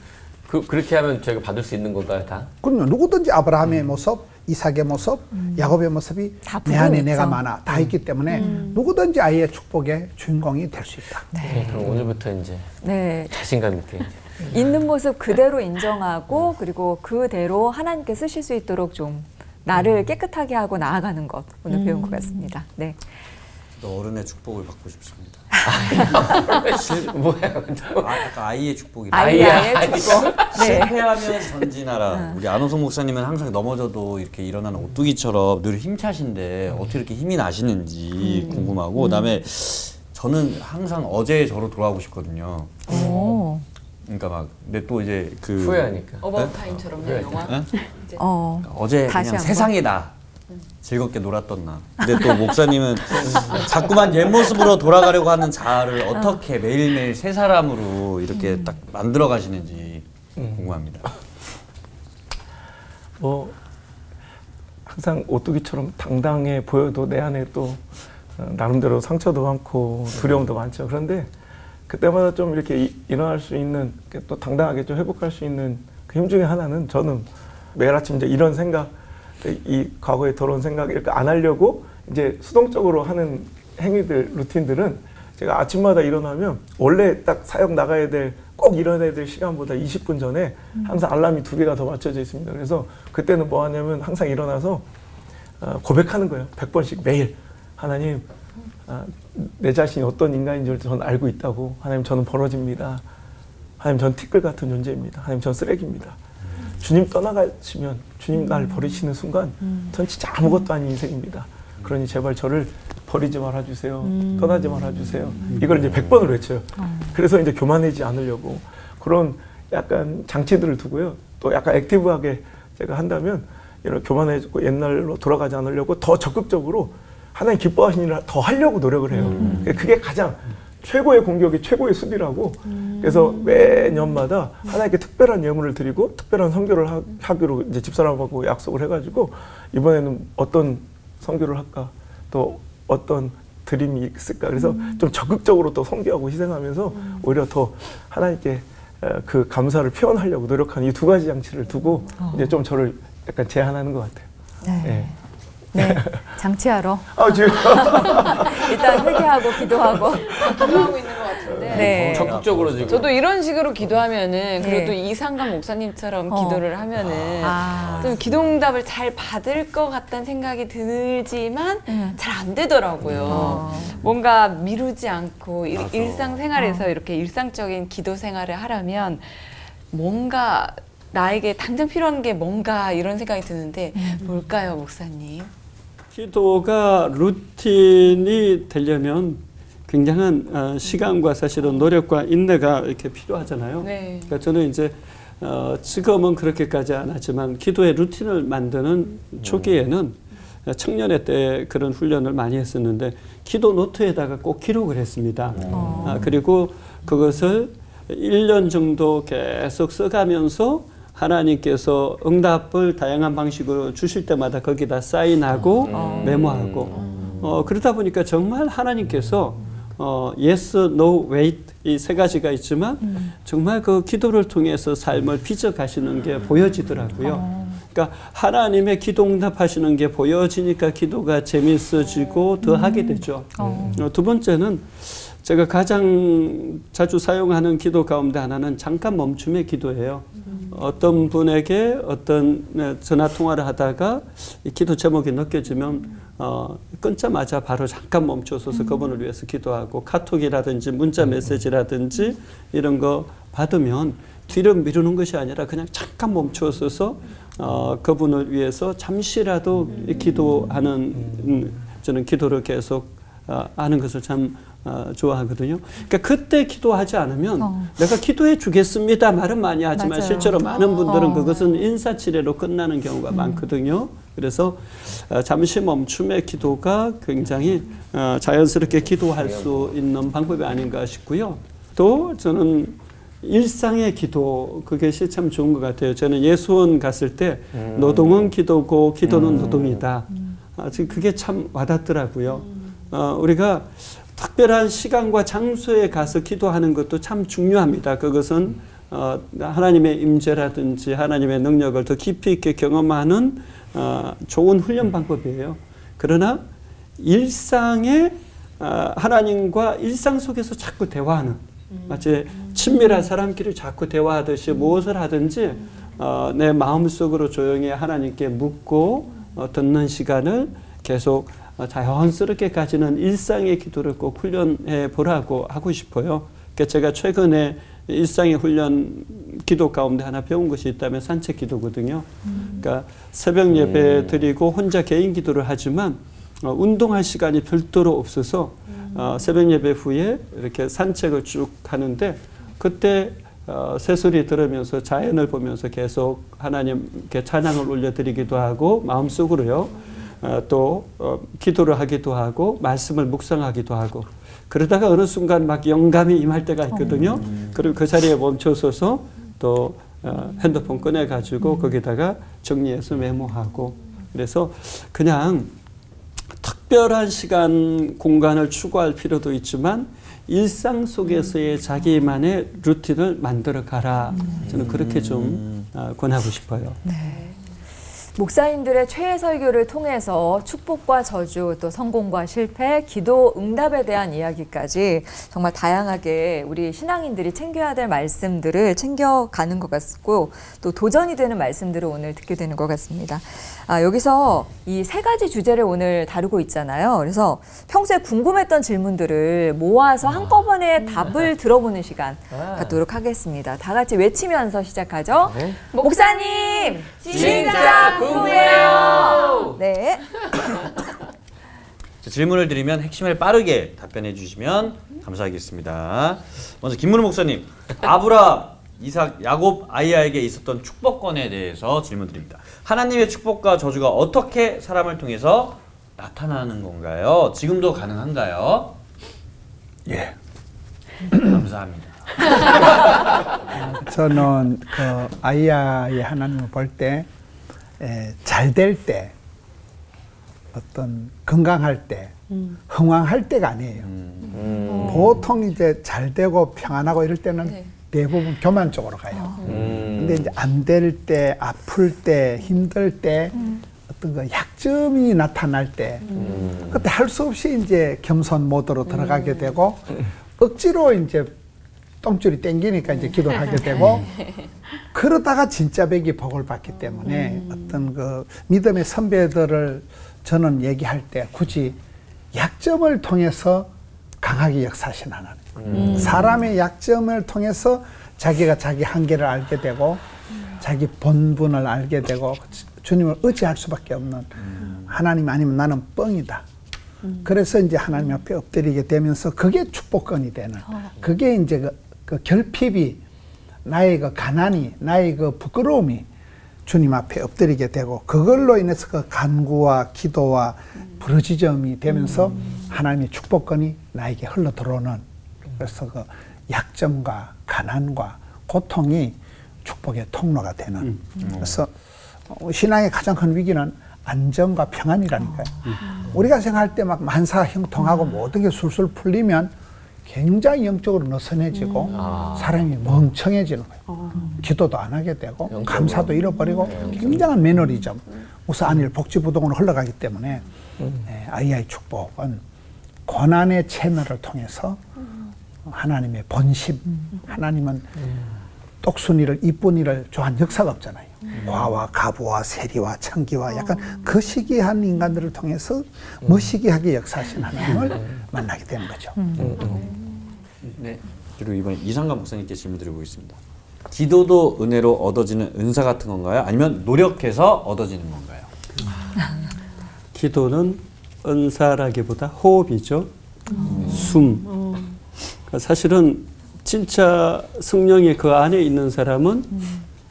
그렇게 하면 저희가 받을 수 있는 건가요, 다? 그럼요. 누구든지 아브라함의 모습, 이삭의 모습, 야곱의 모습이 다 내 안에 있죠. 내가 많아 다 있기 때문에 누구든지 아이의 축복의 주인공이 될 수 있다. 네. 그럼 오늘부터 이제 네. 자신감 있게 이제. 있는 모습 그대로 인정하고 그리고 그대로 하나님께 쓰실 수 있도록 좀 나를 깨끗하게 하고 나아가는 것 오늘 배운 것 같습니다. 네. 어른의 축복을 받고 싶습니다. 뭐야? 아까 아이의 축복이라. 아이의 축복. 네. 실패하면 전진하라. 우리 안호성 목사님은 항상 넘어져도 이렇게 일어나는 오뚜기처럼 늘 힘차신데 어떻게 이렇게 힘이 나시는지 궁금하고 그다음에 저는 항상 어제의 저로 돌아가고 싶거든요. 오. 그러니까 막 근데 또 이제 그 후회하니까. 어바웃 타임처럼요, 네? 영화. 네? 다시 어제 그냥 한번. 세상이 나 즐겁게 놀았던 나. 근데 또 목사님은 자꾸만 옛 모습으로 돌아가려고 하는 자아를 어떻게 매일매일 새 사람으로 이렇게 딱 만들어 가시는지 궁금합니다. 뭐 항상 오뚜기처럼 당당해 보여도 내 안에 또 나름대로 상처도 많고 두려움도 많죠. 그런데 그때마다 좀 이렇게 일어날 수 있는 또 당당하게 좀 회복할 수 있는 그 힘 중에 하나는 저는 매일 아침 이제 이런 생각, 이 과거에 더러운 생각 이렇게 안 하려고 이제 수동적으로 하는 행위들, 루틴들은 제가 아침마다 일어나면 원래 딱 사역 나가야 될 꼭 일어나야 될 시간보다 20분 전에 항상 알람이 2개가 더 맞춰져 있습니다. 그래서 그때는 뭐 하냐면 항상 일어나서 고백하는 거예요. 100번씩 매일. 하나님, 내 자신이 어떤 인간인 줄 저는 알고 있다고. 하나님, 저는 벌어집니다. 하나님, 전 티끌 같은 존재입니다. 하나님, 전 쓰레기입니다. 주님 떠나가시면, 주님 날 버리시는 순간 전 진짜 아무것도 아닌 인생입니다. 그러니 제발 저를 버리지 말아주세요. 떠나지 말아주세요. 이걸 이제 100번을 외쳐요. 그래서 이제 교만하지 않으려고 그런 약간 장치들을 두고요. 또 약간 액티브하게 제가 한다면 이런 교만해지고 옛날로 돌아가지 않으려고 더 적극적으로 하나님 기뻐하시는 일을 더 하려고 노력을 해요. 그게 가장 최고의 공격이 최고의 수비라고. 그래서 매년마다 하나님께 특별한 예물을 드리고 특별한 선교를 하기로 이제 집사람하고 약속을 해가지고 이번에는 어떤 선교를 할까, 또 어떤 드림이 있을까. 그래서 좀 적극적으로 또 선교하고 희생하면서 오히려 더 하나님께 그 감사를 표현하려고 노력하는 이 두 가지 장치를 두고 이제 좀 저를 약간 제한하는 것 같아요. 네. 네. 장치하러. 지금 일단 회개하고 기도하고. 기도하고 있는 것 같은데. 네. 적극적으로 지금. 저도 이런 식으로 기도하면은, 그리고 네. 또 이상감 목사님처럼 기도를 하면은 아. 좀 기도응답을 잘 받을 것 같다는 생각이 들지만 잘 안 되더라고요. 뭔가 미루지 않고 일상생활에서 이렇게 일상적인 기도 생활을 하려면 뭔가 나에게 당장 필요한 게 뭔가 이런 생각이 드는데 뭘까요, 목사님? 기도가 루틴이 되려면 굉장한 시간과 사실은 노력과 인내가 이렇게 필요하잖아요. 네. 그러니까 저는 이제 지금은 그렇게까지 안 하지만 기도의 루틴을 만드는 초기에는 청년회 때 그런 훈련을 많이 했었는데 기도 노트에다가 꼭 기록을 했습니다. 그리고 그것을 1년 정도 계속 써가면서 하나님께서 응답을 다양한 방식으로 주실 때마다 거기다 사인하고 메모하고 그러다 보니까 정말 하나님께서 yes, no, wait 이 세 가지가 있지만 정말 그 기도를 통해서 삶을 빚어가시는 게 보여지더라고요. 그러니까 하나님의 기도 응답하시는 게 보여지니까 기도가 재밌어지고 더 하게 되죠. 두 번째는 제가 가장 자주 사용하는 기도 가운데 하나는 잠깐 멈춤의 기도예요. 어떤 분에게 어떤 전화 통화를 하다가 이 기도 제목이 느껴지면 끊자마자 바로 잠깐 멈춰서서 그분을 위해서 기도하고, 카톡이라든지 문자 메시지라든지 이런 거 받으면 뒤로 미루는 것이 아니라 그냥 잠깐 멈춰서서 그분을 위해서 잠시라도 기도하는, 저는 기도를 계속 하는 것을 참 좋아하거든요. 그러니까 그때 기도하지 않으면 내가 기도해 주겠습니다 말은 많이 하지만 맞아요. 실제로 많은 분들은 그것은 인사치레로 끝나는 경우가 많거든요. 그래서 잠시 멈춤의 기도가 굉장히 자연스럽게 기도할 수 있는 방법이 아닌가 싶고요. 또 저는 일상의 기도, 그것이 참 좋은 것 같아요. 저는 예수원 갔을 때 노동은 기도고 기도는 노동이다. 지금 그게 참 와닿더라고요. 우리가 특별한 시간과 장소에 가서 기도하는 것도 참 중요합니다. 그것은 하나님의 임재라든지 하나님의 능력을 더 깊이 있게 경험하는 좋은 훈련 방법이에요. 그러나 일상에 하나님과 일상 속에서 자꾸 대화하는, 마치 친밀한 사람끼리 자꾸 대화하듯이 무엇을 하든지 내 마음속으로 조용히 하나님께 묻고 듣는 시간을 계속 자연스럽게 가지는 일상의 기도를 꼭 훈련해 보라고 하고 싶어요. 그러니까 제가 최근에 일상의 훈련 기도 가운데 하나 배운 것이 있다면 산책 기도거든요. 그러니까 새벽 예배 드리고 혼자 개인 기도를 하지만 운동할 시간이 별도로 없어서 새벽 예배 후에 이렇게 산책을 쭉 하는데, 그때 새소리 들으면서 자연을 보면서 계속 하나님께 찬양을 올려드리기도 하고 마음속으로요. 또 기도를 하기도 하고 말씀을 묵상하기도 하고, 그러다가 어느 순간 막 영감이 임할 때가 있거든요. 그리고 그 자리에 멈춰서서 또 핸드폰 꺼내가지고 거기다가 정리해서 메모하고, 그래서 그냥 특별한 시간, 공간을 추구할 필요도 있지만 일상 속에서의 자기만의 루틴을 만들어 가라. 저는 그렇게 좀 권하고 싶어요. 네. 목사님들의 최애 설교를 통해서 축복과 저주, 또 성공과 실패, 기도, 응답에 대한 이야기까지 정말 다양하게 우리 신앙인들이 챙겨야 될 말씀들을 챙겨가는 것 같고 또 도전이 되는 말씀들을 오늘 듣게 되는 것 같습니다. 여기서 이 세 가지 주제를 오늘 다루고 있잖아요. 그래서 평소에 궁금했던 질문들을 모아서 한꺼번에 답을 들어보는 시간 갖도록 하겠습니다. 다 같이 외치면서 시작하죠. 네. 목사님! 진짜 궁금해요. 네. 질문을 드리면 핵심을 빠르게 답변해 주시면 감사하겠습니다. 먼저 김문우 목사님, 아브라함, 이삭, 야곱, 아이야에게 있었던 축복권에 대해서 질문 드립니다. 하나님의 축복과 저주가 어떻게 사람을 통해서 나타나는 건가요? 지금도 가능한가요? 예. 감사합니다. 저는 그 아이야의 하나님을 볼 때 잘 될 때, 어떤 건강할 때, 흥왕할 때가 아니에요. 보통 이제 잘 되고 평안하고 이럴 때는 대부분 교만 쪽으로 가요. 근데 이제 안 될 때, 아플 때, 힘들 때, 어떤 그 약점이 나타날 때, 그때 할 수 없이 이제 겸손 모드로 들어가게 되고, 억지로 이제 똥줄이 땡기니까 이제 기도를 하게 되고, 그러다가 진짜 백이 복을 받기 때문에 어떤 그 믿음의 선배들을 저는 얘기할 때 굳이 약점을 통해서 강하게 역사하신 하나님. 사람의 약점을 통해서 자기가 자기 한계를 알게 되고 자기 본분을 알게 되고 주님을 의지할 수밖에 없는 하나님 아니면 나는 뻥이다. 그래서 이제 하나님 앞에 엎드리게 되면서 그게 축복권이 되는 그게 이제 그 결핍이 나의 그 가난이 나의 그 부끄러움이 주님 앞에 엎드리게 되고 그걸로 인해서 그 간구와 기도와 부르짖음이 되면서 하나님의 축복권이 나에게 흘러 들어오는 그래서 그 약점과 가난과 고통이 축복의 통로가 되는 그래서 신앙의 가장 큰 위기는 안정과 평안이라니까요. 우리가 생각할 때 막 만사 형통하고 모든 게 술술 풀리면 굉장히 영적으로 느슨해지고 사람이 멍청해지는 거예요. 기도도 안 하게 되고 감사도 잃어버리고 굉장한 매너리즘, 우사안일 복지부동으로 흘러가기 때문에 아이야의 축복은 고난의 채널을 통해서 하나님의 본심, 하나님은 똑순이를 이쁜이를 좋아한 역사가 없잖아요. 과와 가부와 세리와 청기와 약간 그 시기한 인간들을 통해서 머시기하게 역사하신 하나님을 만나게 되는 거죠. 네. 그리고 이번에 이상관 목사님께 질문 드려보겠습니다. 기도도 은혜로 얻어지는 은사 같은 건가요? 아니면 노력해서 얻어지는 건가요? 기도는 은사라기보다 호흡이죠. 숨. 사실은 진짜 성령이 그 안에 있는 사람은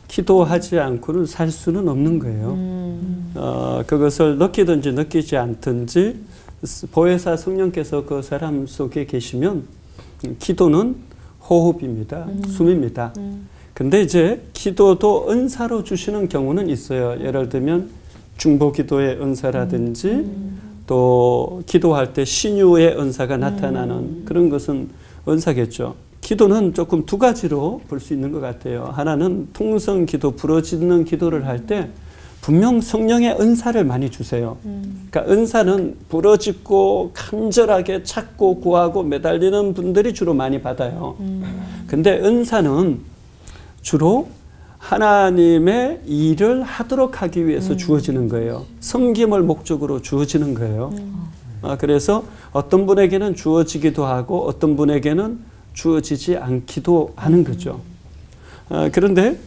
기도하지 않고는 살 수는 없는 거예요. 그것을 느끼든지 느끼지 않든지 보혜사 성령께서 그 사람 속에 계시면 기도는 호흡입니다. 숨입니다. 근데 이제 기도도 은사로 주시는 경우는 있어요. 예를 들면 중보기도의 은사라든지 또 기도할 때 신유의 은사가 나타나는 그런 것은 은사겠죠. 기도는 조금 두 가지로 볼 수 있는 것 같아요. 하나는 통성기도, 부르짖는 기도를 할 때 분명 성령의 은사를 많이 주세요. 그러니까 은사는 부르짖고 간절하게 찾고 구하고 매달리는 분들이 주로 많이 받아요. 근데 은사는 주로 하나님의 일을 하도록 하기 위해서 주어지는 거예요. 섬김을 목적으로 주어지는 거예요. 그래서 어떤 분에게는 주어지기도 하고 어떤 분에게는 주어지지 않기도 하는 거죠. 그런데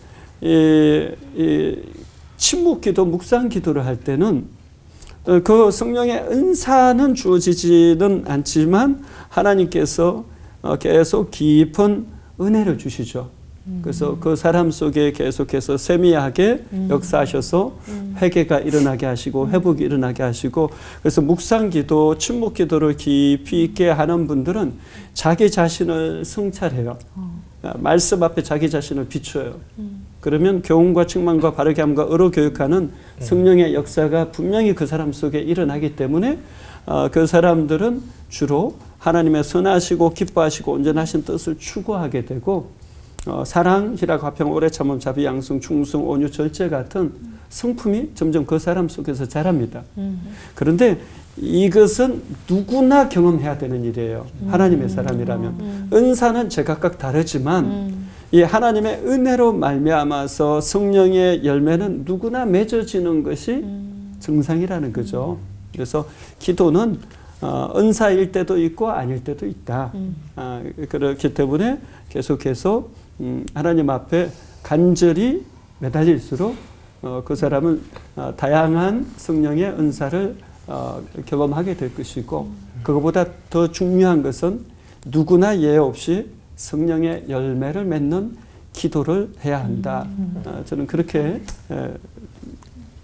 이 침묵기도, 묵상기도를 할 때는 그 성령의 은사는 주어지지는 않지만 하나님께서 계속 깊은 은혜를 주시죠. 그래서 그 사람 속에 계속해서 세미하게 역사하셔서 회개가 일어나게 하시고 회복이 일어나게 하시고 그래서 묵상기도, 침묵기도를 깊이 있게 하는 분들은 자기 자신을 성찰해요. 말씀 앞에 자기 자신을 비춰요. 그러면 교훈과 책망과 바르게 함과 의로 교육하는 성령의 역사가 분명히 그 사람 속에 일어나기 때문에 그 사람들은 주로 하나님의 선하시고 기뻐하시고 온전하신 뜻을 추구하게 되고 사랑, 희락, 화평, 오래 참음, 자비, 양승, 충성, 온유, 절제 같은 성품이 점점 그 사람 속에서 자랍니다. 그런데 이것은 누구나 경험해야 되는 일이에요. 하나님의 사람이라면. 은사는 제각각 다르지만 이 하나님의 은혜로 말미암아서 성령의 열매는 누구나 맺어지는 것이 정상이라는 거죠. 그래서 기도는 은사일 때도 있고 아닐 때도 있다. 그렇기 때문에 계속해서 하나님 앞에 간절히 매달릴수록 그 사람은 다양한 성령의 은사를 경험하게 될 것이고 그것보다 더 중요한 것은 누구나 예외 없이 성령의 열매를 맺는 기도를 해야 한다. 저는 그렇게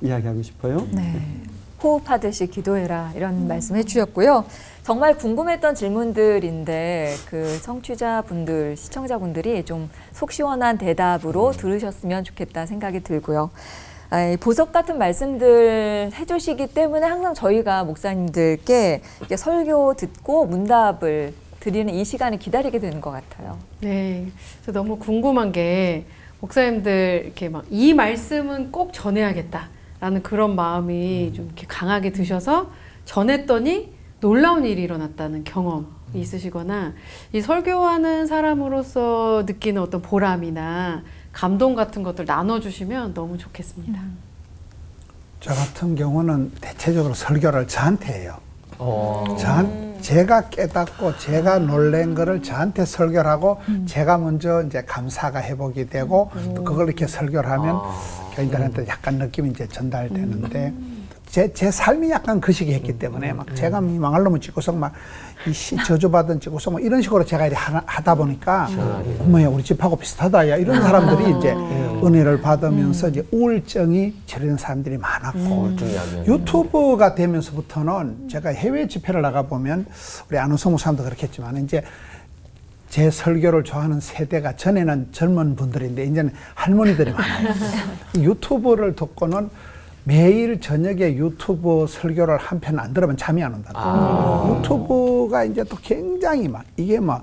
이야기하고 싶어요. 네. 호흡하듯이 기도해라 이런 말씀해 주셨고요. 정말 궁금했던 질문들인데 그 청취자분들, 시청자분들이 좀 속 시원한 대답으로 들으셨으면 좋겠다 생각이 들고요. 보석 같은 말씀들 해주시기 때문에 항상 저희가 목사님들께 이렇게 설교 듣고 문답을 드리는 이 시간을 기다리게 되는 것 같아요. 네, 그래서 너무 궁금한 게 목사님들 이렇게 막 이 말씀은 꼭 전해야겠다라는 그런 마음이 좀 이렇게 강하게 드셔서 전했더니 놀라운 일이 일어났다는 경험이 있으시거나 이 설교하는 사람으로서 느끼는 어떤 보람이나 감동 같은 것들 나눠주시면 너무 좋겠습니다. 저 같은 경우는 대체적으로 설교를 저한테 해요. 제가 깨닫고 제가 놀란 거를 저한테 설교를 하고 제가 먼저 이제 감사가 회복이 되고 또 그걸 이렇게 설교를 하면 교인들한테 약간 느낌이 이제 전달되는데 제 삶이 약간 그 시기 했기 때문에 막 제가 망할 놈을 찍고서 막 이 저주받은 찍고서 뭐 이런 식으로 제가 이렇게 하다 보니까 어머야 우리 집하고 비슷하다 야 이런 사람들이 이제 은혜를 받으면서 이제 우울증이 처리는 사람들이 많았고 유튜브가 되면서부터는 제가 해외 집회를 나가 보면 우리 안우성 목사님도 그렇겠지만 이제 제 설교를 좋아하는 세대가 전에는 젊은 분들인데 이제는 할머니들이 많아요. 유튜브를 듣고는 매일 저녁에 유튜브 설교를 한 편 안 들으면 잠이 안 온다. 유튜브가 이제 또 굉장히 막 이게 막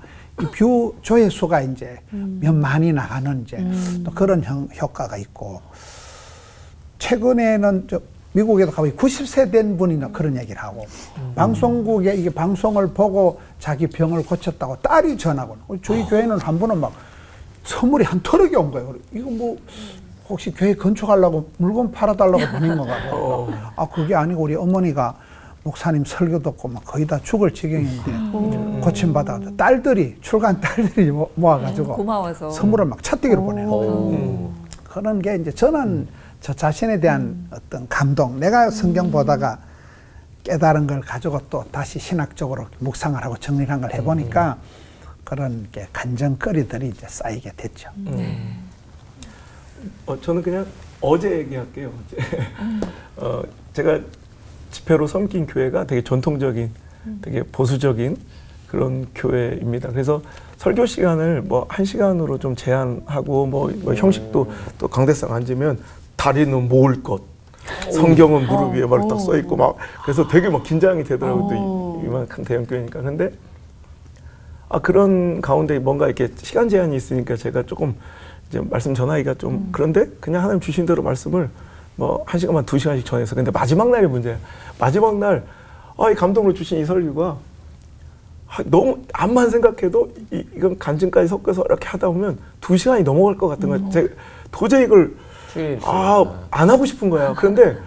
뷰 조회수가 이제 몇 만이 나가는 이제 또 그런 효과가 있고 최근에는 저 미국에도 가보니 90세 된 분이나 그런 얘기를 하고 방송국에 이게 방송을 보고 자기 병을 고쳤다고 딸이 전하고 저희 교회는 한 분은 막 선물이 한 터럭이 온 거예요. 이거 뭐 혹시 교회 건축하려고 물건 팔아달라고 보낸 거 같아요. 아 그게 아니고 우리 어머니가 목사님 설교 듣고 막 거의 다 죽을 지경인데 고침받아 딸들이 출간 딸들이 모아가지고 고마워서 선물을 막 차뜨기로 보내는 그런 게 이제 저는 저 자신에 대한 어떤 감동, 내가 성경 보다가 깨달은 걸 가지고 또 다시 신학적으로 묵상을 하고 정리를 한 걸 해보니까 그런 게 간증거리들이 이제 쌓이게 됐죠. 저는 그냥 어제 얘기할게요. 제가 집회로 섬긴 교회가 되게 전통적인, 되게 보수적인 그런 교회입니다. 그래서 설교 시간을 뭐 1시간으로 좀 제한하고 뭐 형식도 또 강대상 앉으면 다리는 모을 것, 성경은 무릎 위에 막 딱 써 있고 막 그래서 되게 막 긴장이 되더라고요. 또 이만한 대형 교회니까. 근데 그런 가운데 뭔가 이렇게 시간 제한이 있으니까 제가 조금 이제 말씀 전하기가 좀 그런데 그냥 하나님 주신 대로 말씀을 뭐 1시간만 2시간씩 전해서 근데 마지막 날이 문제예요. 마지막 날 이 감동으로 주신 이 설교가 너무 암만 생각해도 이건 간증까지 섞어서 이렇게 하다 보면 2시간이 넘어갈 것 같은 거예요. 제가 도저히 이걸 안 하고 싶은 거야. 그런데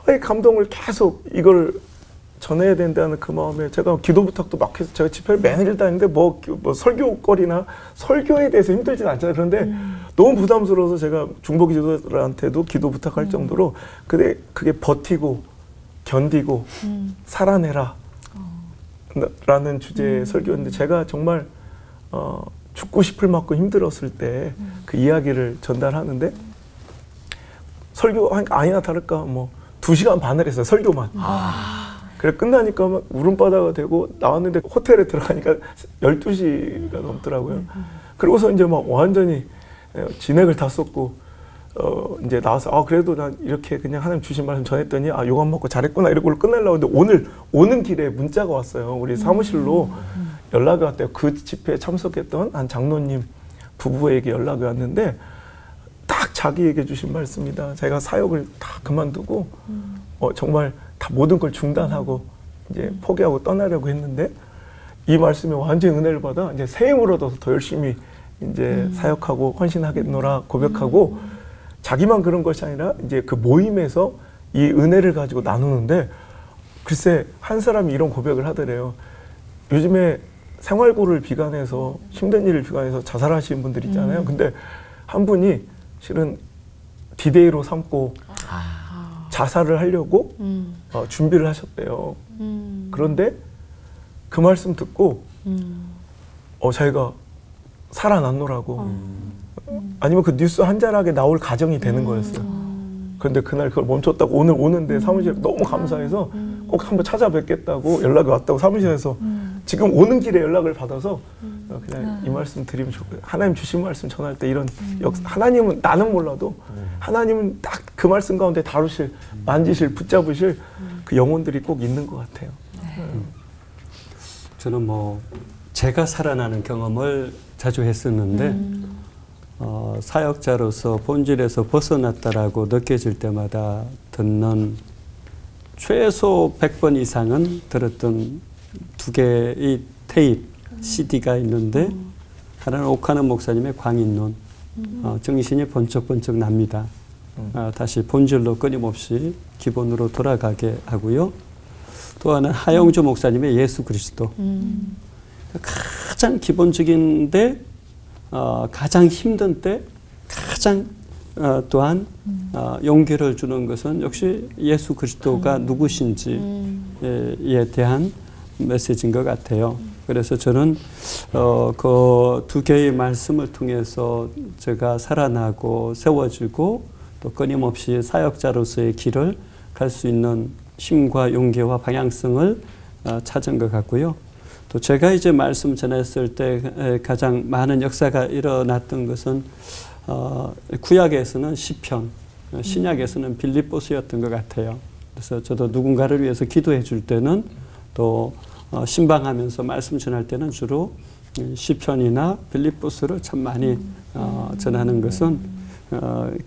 이 감동을 계속 이걸 전해야 된다는 그 마음에 제가 기도 부탁도 막 해서 제가 집회를 매일 다니는데 뭐 설교거리나 설교에 대해서 힘들지는 않잖아요. 그런데 너무 부담스러워서 제가 중보기도들한테도 기도 부탁할 정도로 근데 그게 버티고 견디고 살아내라 라는 주제의 설교였는데 제가 정말 죽고 싶을 만큼 힘들었을 때 그 이야기를 전달하는데 설교하니까 아니나 다를까 뭐 2시간 반을 했어요. 설교만. 그래 끝나니까 막 울음바다가 되고 나왔는데 호텔에 들어가니까 12시가 넘더라고요. 그러고서 이제 막 완전히 진액을 다 쏟고 이제 나와서 그래도 난 이렇게 그냥 하나님 주신 말씀 전했더니 욕 안 먹고 잘했구나 이러고 끝내려고 했는데 오늘 오는 길에 문자가 왔어요. 우리 사무실로 연락이 왔대요. 그 집회에 참석했던 한 장로님 부부에게 연락이 왔는데 딱 자기에게 주신 말씀이다. 제가 사역을 다 그만두고 정말 다 모든 걸 중단하고 이제 포기하고 떠나려고 했는데 이 말씀에 완전히 은혜를 받아 이제 새 힘을 얻어서 더 열심히 이제 사역하고 헌신하겠노라 고백하고 자기만 그런 것이 아니라 이제 그 모임에서 이 은혜를 가지고 나누는데 글쎄 한 사람이 이런 고백을 하더래요. 요즘에 생활고를 비관해서 힘든 일을 비관해서 자살하시는 분들 있잖아요. 근데 한 분이 실은 디데이로 삼고 자살을 하려고 준비를 하셨대요. 그런데 그 말씀 듣고 자기가 살아났노라고 아니면 그 뉴스 한 자락에 나올 가정이 되는 거였어요. 그런데 그날 그걸 멈췄다고 오늘 오는데 사무실에 너무 감사해서 꼭 한번 찾아뵙겠다고 연락이 왔다고 사무실에서 지금 오는 길에 연락을 받아서 그냥 이 말씀 드리면 좋고요. 하나님 주신 말씀 전할 때 이런 하나님은 나는 몰라도 하나님은 딱 그 말씀 가운데 다루실, 만지실, 붙잡으실 그 영혼들이 꼭 있는 것 같아요. 저는 뭐 제가 살아나는 경험을 자주 했었는데 사역자로서 본질에서 벗어났다라고 느껴질 때마다 듣는 최소 100번 이상은 들었던 두 개의 테이프, CD가 있는데 하나는 옥하는 목사님의 광인론, 정신이 번쩍번쩍 납니다. 다시 본질로 끊임없이 기본으로 돌아가게 하고요. 또 하나는 하영주 목사님의 예수 그리스도. 가장 기본적인데 가장 힘든 때 가장 또한 용기를 주는 것은 역시 예수 그리스도가 누구신지에 대한 메시지인 것 같아요. 그래서 저는 그 두 개의 말씀을 통해서 제가 살아나고 세워지고 또 끊임없이 사역자로서의 길을 갈 수 있는 힘과 용기와 방향성을 찾은 것 같고요. 또 제가 이제 말씀 전했을 때 가장 많은 역사가 일어났던 것은 구약에서는 시편, 신약에서는 빌립보서였던 것 같아요. 그래서 저도 누군가를 위해서 기도해 줄 때는 또 신방하면서 말씀 전할 때는 주로 시편이나 빌립보서를 참 많이 전하는 것은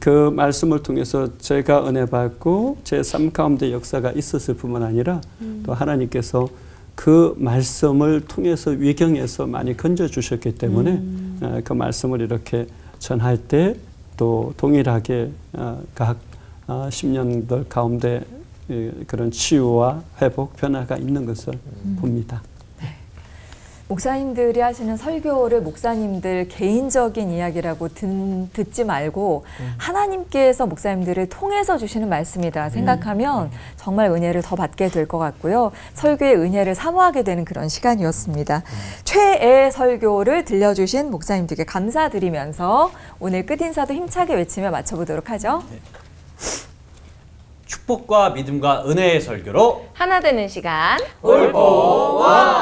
그 말씀을 통해서 제가 은혜 받고 제 삶 가운데 역사가 있었을 뿐만 아니라 또 하나님께서 그 말씀을 통해서 위경에서 많이 건져주셨기 때문에 그 말씀을 이렇게 전할 때 또 동일하게 각 10년들 가운데 그런 치유와 회복, 변화가 있는 것을 봅니다. 목사님들이 하시는 설교를 목사님들 개인적인 이야기라고 듣지 말고 하나님께서 목사님들을 통해서 주시는 말씀이다 생각하면 정말 은혜를 더 받게 될 것 같고요. 설교의 은혜를 사모하게 되는 그런 시간이었습니다. 최애 설교를 들려주신 목사님들께 감사드리면서 오늘 끝인사도 힘차게 외치며 마쳐보도록 하죠. 축복과 믿음과 은혜의 설교로 하나 되는 시간 올포원